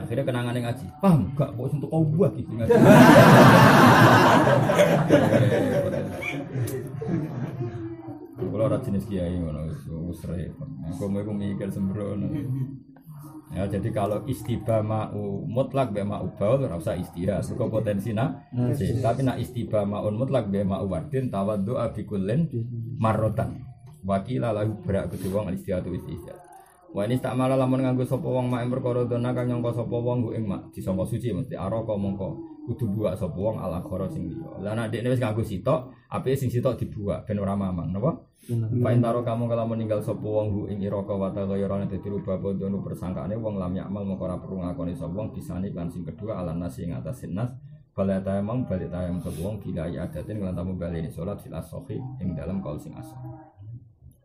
Akhirnya kenangane ngaji. Paham gak kok untuk kau buah gitu ngaji. Kula ora jenis kiai ngono wis repot. Agama iku mikir sembrono. Ya jadi kalau istibah ma'u mutlak be ma'u baul ora usah istihad saka potensi najis. Tapi nak istibah ma'un mutlak be ma'u wardin tawaddu'a bi kullin marratan. Wakila lahu berak kedua wong istihad istihad. Wa ini tak malah lamun nganggo sapa wong mak perkara dona kang nyangka sapa wong ing mak disangka suci mesti araka mongko kudu buak sapa wong ala khara sing liya. Lah nek dekne wis nganggo sitok, apike sing sitok dibuak ben ora mamang, napa? Pain taro kamu kalau meninggal sapa wong hu ing iraka wa taghayyaran dadi rubah bodhono persangkaane wong lam yakmal mongko ora perlu ngakoni sapa wong bisane lan sing kedua ala nasi ing atas nas balik tayamum sapa wong bila adatin lan tamu baleni salat fil ashahi ing dalam kaul sing asah.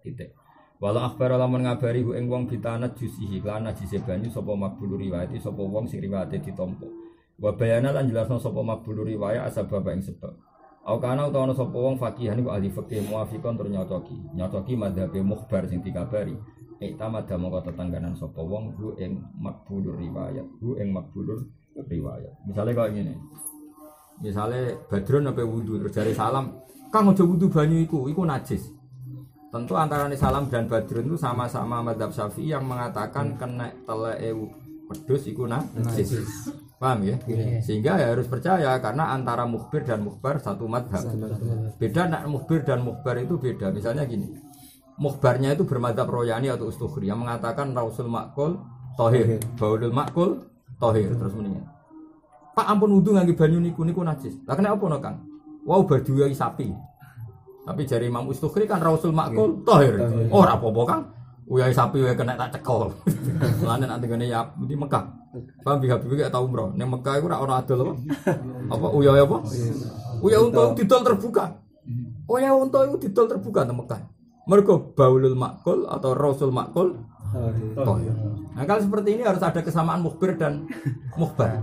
Titik. Walau akhbar lamun ngabari hu ing wong bitanat jusihi lan najise banyu sapa makbul riwayat sapa wong sing riwayate ditampa. Wa bayana lan jelasno sapa makbul riwayat asbab ing sebab. Au kana utawa sapa wong fakih niku ahli fikih muafiqon tur nyocoki madzhabe mukhbar sing dikabari. Tamada mongko tetangganan sapa wong hu ing makbul riwayat. Misalnya kaya ngene. Misalnya Badrun apa wudu terus dari salam, "Kang aja wudu banyu iku najis." Tentu antara salam dan Badrun itu sama-sama mazhab Syafi'i yang mengatakan kena teleke wedhus iku najis. Paham ya? Sehingga ya harus percaya karena antara mukhbir dan mukhbar satu mazhab. Beda nak mukhbir dan mukhbar itu beda. Misalnya gini. Mukhbarnya itu bermadzhab Royani atau Ustukhri yang mengatakan Rausul Makul Tohir, Baulul Makul Tohir terus mendingan. Pak ampun wudu ngangge banyu niku najis. Lah kenapa no Kang? Wow berduai sapi. Tapi jari Imam Ustukhri kan Rausul Makul Tohir. Oh ora apa-apa Kang. Uyai sapi wae kena tak cekol. Mulane nek ngene ya di Mekah. Paham Habib gak tau umroh. Ning Mekah iku ora ono adol apa? Apa uyai apa? Uyai unta didol terbuka. Uyai unta iku didol terbuka nang Mekah. Mergo Baulul Makul atau Rausul Makul Tohir. Nah kalau seperti ini harus ada kesamaan mukhbir dan mukhbar.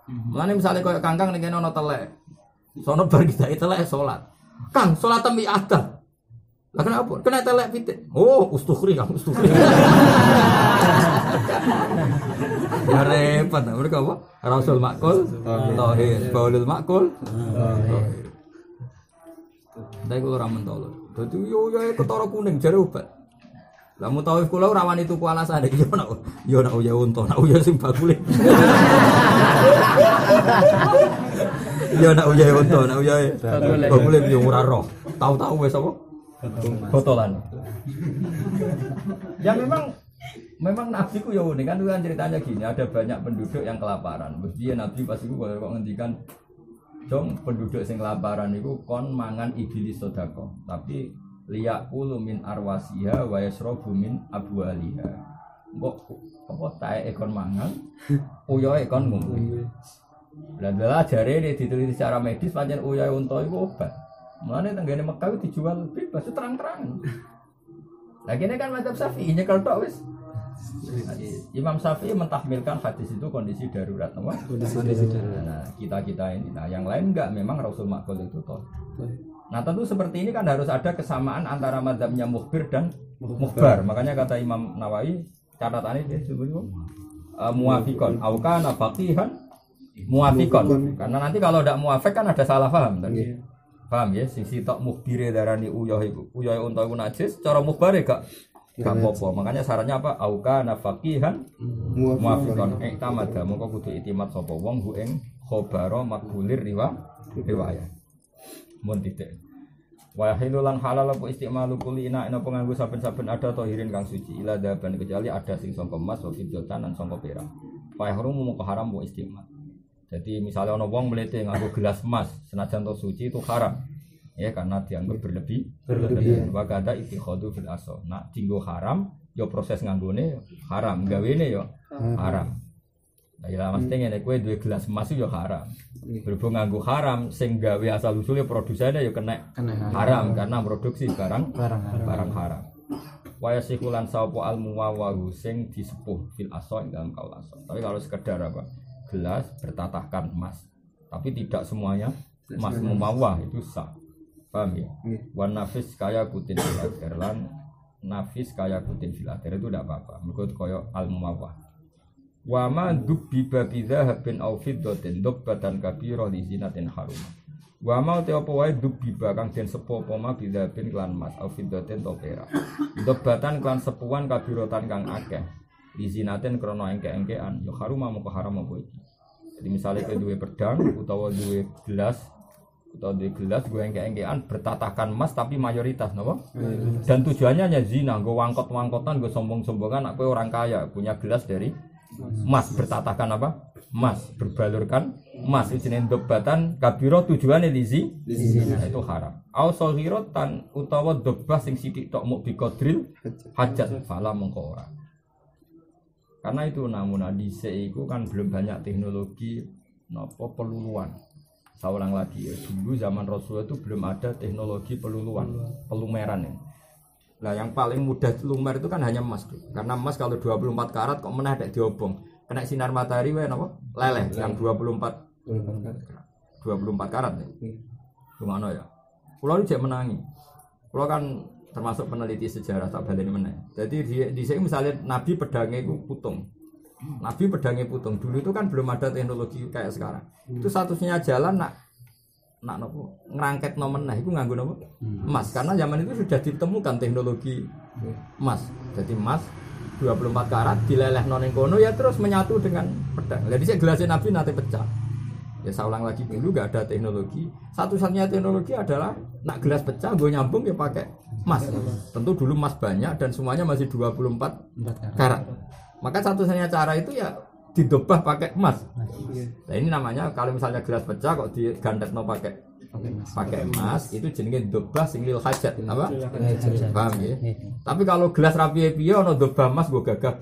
Mulane misalnya koyo kangkang ning kene ono telek. Sono bar kita telek salat. Kang, salat tembi adat. Lah kenapa? Kena telek pitik. Oh, Ustukhri Kang, Ustukhri. Ya repot, mereka apa? Rausul Makul Tohir, Baulul Makul Tohir. Ndek kula ora mentolo. Dadi yo ketara kuning jare obat. Lah mu tawif kula ora wani tuku alasane yo nak uya unta, nak uya sing bakule. Yo nak uya unta, nak uya bakule yo ora roh. Tahu-tahu wis apa? Botolan. Ya memang Nabi ku ya unik kan ceritanya gini, ada banyak penduduk yang kelaparan. Terus dia Nabi pas iku kok ngendikan dong penduduk sing kelaparan iku kon mangan iblis sedekah, tapi liyaqulu min arwasiha wa yasrabu min abwaliha. Mbok apa tae kon mangan, uyoe kon ngombe. Lah jare diteliti secara medis pancen uyoe unta iku obat. Mulane tenggene Mekah dijual bebas terang-terangan. Lah kene kan mazhab Syafi'i nyekel tok wis. Imam Syafi'i mentahmilkan hadis itu kondisi darurat, apa? Kondisi darurat. Nah, kita ini, yang lain enggak, memang Rausul Makul itu toh. Nah, tentu seperti ini kan harus ada kesamaan antara mazhabnya mukhbir dan mukhbar. Makanya kata Imam Nawawi, catatannya dia sebutnya muwafiqon, au kana faqihan muwafiqon. Karena nanti kalau tidak muwafiq kan ada salah paham tadi. Paham ya? Sisi tok mukhbire darani uyah iku. Uyah unta iku najis, cara mukhbare gak apa-apa. Makanya syaratnya apa? Auka nafaqihan muwafiqan iktamada. Mongko kudu itimat sapa wong ku ing khabara makbulir riwayat. Mun titik. Wa hilulan halal apa istimalu kulina ina penganggo saben-saben ada tahirin kang suci. Ila daban kecuali ada sing sangka emas wa fidatan lan sangka perak. Fa yahrumu mongko haram wa istimal. Jadi misalnya ana wong mlete nganggo gelas emas senajan to suci itu haram. Ya karena dianggap berlebih. Wa kada ittikhadu fil asal. Nah, dinggo haram, yo proses nganggone haram, gawene yo haram. Lah ya mesti ngene kowe duwe gelas emas yo haram. Berhubung nganggo haram sing gawe asal usule produsene yo kena haram karena produksi barang haram. Wa yasikulan sapa al muwawahu sing disepuh fil asal dalam kaul asal. Tapi kalau sekedar apa? Gelas bertatahkan emas. Tapi tidak semuanya emas mumawah itu sah. Paham ya? Wan nafis kaya kutin fil akhir lan nafis kaya kutin fil akhir itu tidak apa-apa. Mergo koyo al mumawah. Wa ma dubbi babidha habin au fiddatin dubbatan kabira li zinatin harum. Wa ma te apa wae dubbi kang den sepo apa ma bidhabin klan mas au fiddatin to perak. Dubbatan klan sepuan kabiratan kang akeh. Li zinatin krana engke-engkean yo harum moko haram apa iki. Jadi misalnya kowe duwe pedang utawa duwe gelas gue engke-engkean bertatahkan emas tapi mayoritas napa? Dan tujuannya hanya zina, gue wangkot-wangkotan, gue sombong-sombongan aku orang kaya, punya gelas dari emas bertatahkan apa? Emas, berbalurkan emas itu jenenge dobatan kabiro tujuannya lizi itu haram. Au saghiratan utawa dobah sing sithik tok muk biqadril hajat fala mengko ora. Karena itu namun dhisik iku kan belum banyak teknologi napa peluluan. Saya ulang lagi ya, dulu zaman Rasulullah itu belum ada teknologi pelumeran ya. Nah yang paling mudah lumer itu kan hanya emas tuh. Karena emas kalau 24 karat kok meneh nek diobong. Kena sinar matahari wae napa? Leleh yang 24 karat ya. Gimana ya? Kulo iki menangi. Kulo kan termasuk peneliti sejarah tak baleni meneh. Jadi di sini misalnya Nabi pedangnya itu putung. Nabi pedangnya putung. Dulu itu kan belum ada teknologi kayak sekarang. Itu satu-satunya jalan nak nopo ngerangket nomen nah itu nganggo nopo emas karena zaman itu sudah ditemukan teknologi emas. Jadi emas 24 karat dilelehno ning kono ya terus menyatu dengan pedang. Jadi saya gelasnya Nabi nanti pecah. Ya saya ulang lagi dulu gak ada teknologi. Satu-satunya teknologi adalah nak gelas pecah gue nyambung ya pakai emas. Tentu dulu emas banyak dan semuanya masih 24 karat. Maka satu-satunya cara itu ya didobah pakai emas. Nah ini namanya kalau misalnya gelas pecah kok digandetno pakai emas itu jenenge dobah sing lil hajat apa? Paham ya? Tapi kalau gelas rapi piye ono dobah emas go gagah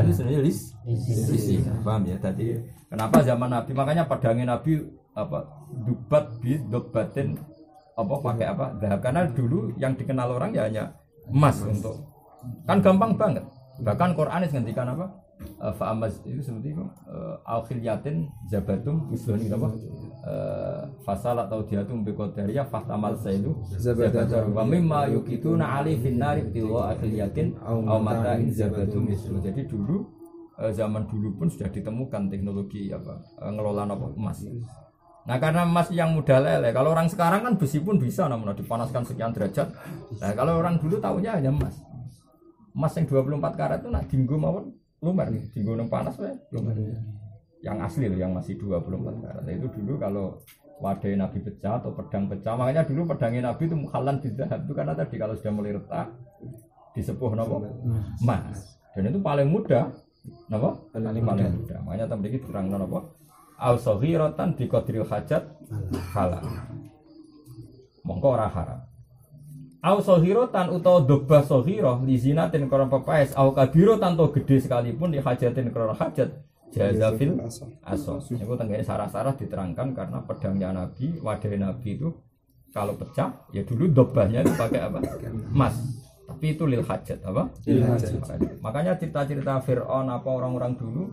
ini sebenarnya lisi. Paham ya? Tadi kenapa zaman Nabi makanya pedangnya Nabi apa dubat bi dobatin apa pakai apa? Dahab karena dulu yang dikenal orang ya hanya emas untuk kan gampang banget. Bahkan Quran ngendikan apa? Fa'amaz itu seperti itu al-khilyatin zabatum uslun gitu apa fasal atau diatum biqadariyah fahtamal saidu zabatum wa mimma yukituna ali finnari tiwa al-khilyatin aw mata'in zabatum uslun. Jadi dulu zaman dulu pun sudah ditemukan teknologi apa ngelola apa emas. Nah karena emas yang mudah leleh, kalau orang sekarang kan besi pun bisa namun dipanaskan sekian derajat. Nah kalau orang dulu tahunya hanya emas. Emas yang 24 karat itu nak dinggo mawon lumer nih, di gunung panas ya, lumer. Yang asli loh, yang masih 24 karat. Nah, itu dulu kalau wadah Nabi pecah atau pedang pecah, makanya dulu pedangnya Nabi itu mukhalan bidhahab itu karena tadi kalau sudah mulai retak disepuh nopo emas. Dan itu paling mudah, nopo paling mudah. Makanya tadi kita terang nopo al-saghiratan bi qadril hajat halal. Mongko ora haram. Au sohirotan utawa dobah sohiroh li zinatin koron pepaes au kabirotan to gede sekalipun di hajatin koron hajat jazafil asos. Itu tengganya sarah-sarah diterangkan karena pedangnya Nabi, wadah Nabi itu kalau pecah ya dulu dobahnya itu pakai apa? Emas. Tapi itu lil hajat apa? Lil hajat. Makanya cerita-cerita Fir'aun apa orang-orang dulu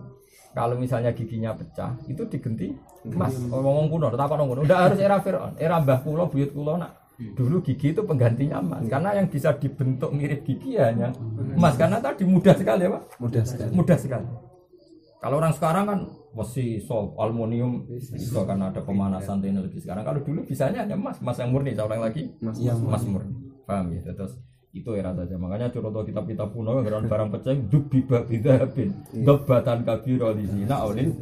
kalau misalnya giginya pecah itu digenti emas. Ngomong kuno, tak kuno. Udah harus era Fir'aun, era Mbah Kulo, buyut Kulo nak. Dulu gigi itu penggantinya emas karena yang bisa dibentuk mirip gigi hanya emas karena tadi mudah sekali ya Pak? Mudah sekali. Kalau orang sekarang kan masih aluminium bisa karena ada pemanasan teknologi sekarang. Kalau dulu bisanya hanya emas yang murni. Saya ulang lagi emas murni. Paham ya? Terus itu era saja. Makanya contoh kitab-kitab kuno yang barang pecah dubiba bidhabin dobatan kabiro di sini aulin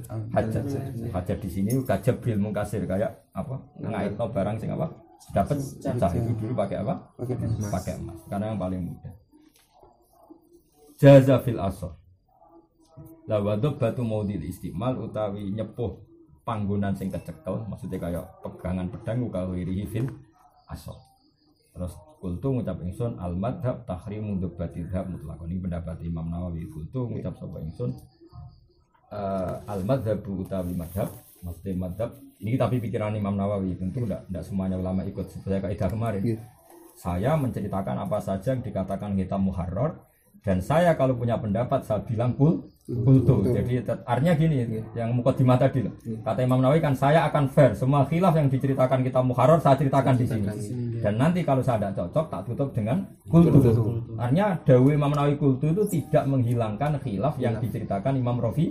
hajat di sini kajabil mungkasir kayak apa ngaitno barang sing apa dapat pecah itu dulu pakai apa? Pakai emas. Karena yang paling mudah. Jaza fil asor. La wadab batu maudil istimal utawi nyepuh panggonan sing kecekel, maksudnya kayak pegangan pedang ukawirihi fil asor. Terus kultu ngucap ingsun al madhab tahrimu dobati dhab mutlakon. Ini pendapat Imam Nawawi. Kultu ngucap sapa ingsun al madhabu utawi madhab, maksudnya madhab ini tapi pikiran Imam Nawawi, tentu tidak semuanya ulama ikut. Seperti kaidah kemarin, saya menceritakan apa saja yang dikatakan kita muharrar dan saya kalau punya pendapat saya bilang kultu. Jadi artinya gini, yang mukadimah tadi loh. Kata Imam Nawawi kan saya akan fair, semua khilaf yang diceritakan kita muharrar saya ceritakan di sini. Dan nanti kalau saya tidak cocok tak tutup dengan kultu. Artinya dawuh Imam Nawawi kultu itu tidak menghilangkan khilaf yang diceritakan Imam Rafi'i.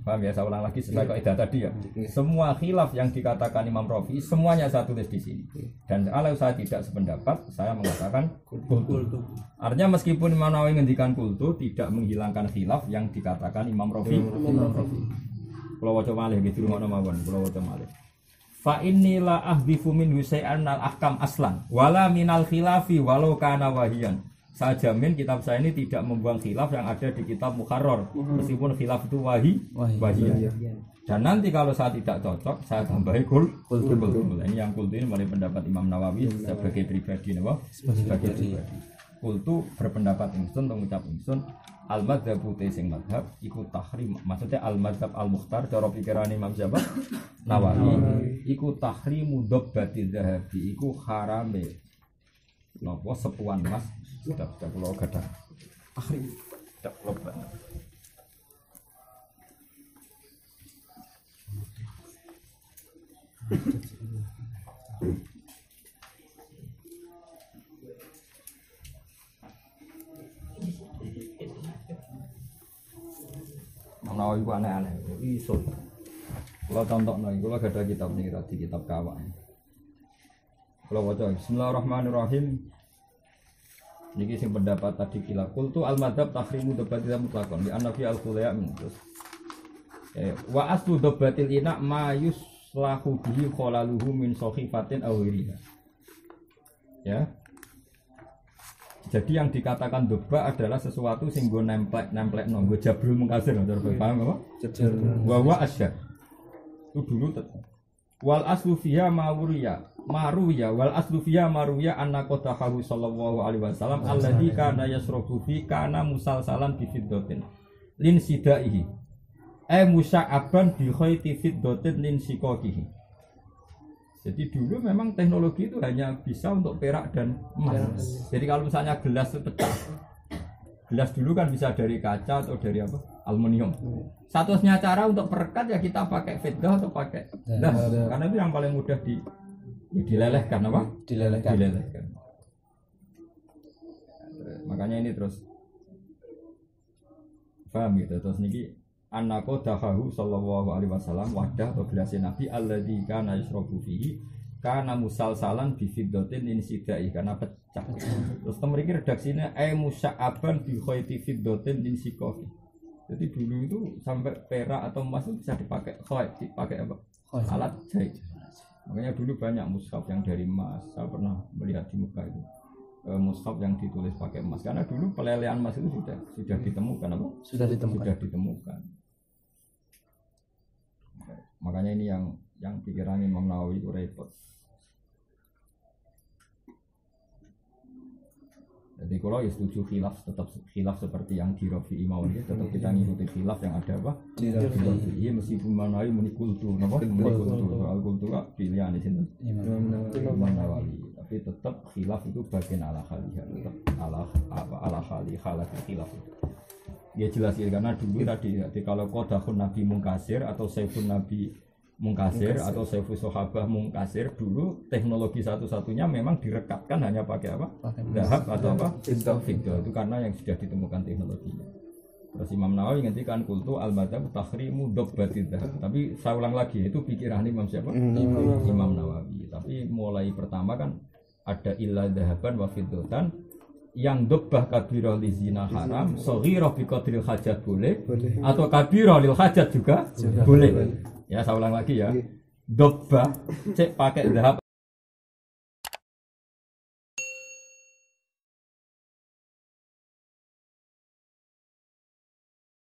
Paham ya, saya ulang lagi sesuai kaidah tadi ya. Semua khilaf yang dikatakan Imam Rafi'i semuanya saya tulis di sini. Dan kalau saya tidak sependapat, saya mengatakan kultu. Artinya meskipun Imam Nawawi ngendikan kultu tidak menghilangkan khilaf yang dikatakan Imam Rafi'i. Kalau waca malih gitu ngono mawon, kalau waca malih. Fa innila ahdifu min husai'an al-ahkam aslan wala minal khilafi walau kana wahiyan. Saya jamin kitab saya ini tidak membuang khilaf yang ada di kitab Muharrar meskipun khilaf itu wahiyah. Dan nanti kalau saya tidak cocok saya tambahi kultu. Ini yang kultu ini mulai pendapat Imam Nawawi sebagai pribadi sebagai pribadi. Kultu berpendapat ingsun mengucap ingsun al-madzhabu sing madhab iku tahrim, maksudnya al-madzhab al-mukhtar cara pikiran Imam Nawawi iku tahrimu dobbati dzahabi iku harame napa sepuan emas sudah kula gadah tahrim tidak loban. Nawawi ku aneh-aneh. Iso. Kalau contohnya, kalau gak ada kitab nih, di kitab Kawan. Kalau baca Bismillahirrahmanirrahim. Niki sing pendapat tadi kila kultu al-madhab tahrimu dobatil mutlaqan di an-nafi al-khulaya terus. Wa aslu dobatil ina ma yuslahu bihi khalaluhu min sahifatin aw ghiriha. Ya. Jadi yang dikatakan doba adalah sesuatu sing go nemplek nonggo jabrul mengkasir, paham apa? Wa asyad. Itu dulu wal aslu fiha maruya wal aslu fiha maruya anna qatahu sallallahu alaihi wasallam alladzi kana yasrafu fi kana musalsalan bi fiddatin lin sidaihi musa'aban bi khayti fiddatin lin siqaqihi. Jadi dulu memang teknologi itu hanya bisa untuk perak dan emas. Jadi kalau misalnya gelas itu pecah, gelas dulu kan bisa dari kaca atau dari apa? Aluminium. Satu-satunya cara untuk perekat ya kita pakai fiddah atau pakai das. Karena itu yang paling mudah dilelehkan apa? Dilelehkan. Makanya ini terus paham gitu. Terus niki anako dahahu sallallahu alaihi wasallam wadah atau gelasnya Nabi alladzi kana yashrabu fihi kana musalsalan bi fiddatin insidai karena pecah. Terus mriki redaksine musa'aban bi khayti fiddatin insiqafi. Jadi dulu itu sampai perak atau emas itu bisa dipakai dipakai apa? Alat jahit. Makanya dulu banyak mushaf yang dari emas. Saya pernah melihat di Mekah itu. Mushaf yang ditulis pakai emas karena dulu pelelehan emas itu sudah ditemukan apa? Sudah ditemukan. Makanya ini yang pikiran Imam Nawawi itu repot. Jadi kalau ya setuju khilaf, tetap khilaf seperti yang di Rafi'i mau ini, tetap kita ngikuti khilaf yang ada apa? Di Rafi'i meskipun Imam Nawawi menikultu, soal kultu kak pilihan di sini. Imam Nawawi, tapi tetap khilaf itu bagian ala khalihah, tetap ala khalihah khilaf itu. Ya jelas ya, karena dulu tadi kalau qadahun Nabi mungkasir atau saifun Nabi mungkasir atau saifus sahabah mungkasir, dulu teknologi satu-satunya memang direkatkan hanya pakai apa? Dahab atau apa? Fiddah. Itu karena yang sudah ditemukan teknologinya. Terus Imam Nawawi ngendikan kultu al-madhab tahrimu dobbatid dahab. Tapi saya ulang lagi, itu pikiran Imam siapa? Imam Nawawi. Tapi mulai pertama kan ada illa dahaban wa fiddatan yang dobbah kabirah li zina haram, soghirah bi qadril hajat boleh, atau kabirah lil hajat juga boleh. Ya saya ulang lagi ya. Dobbah cek pakai dahab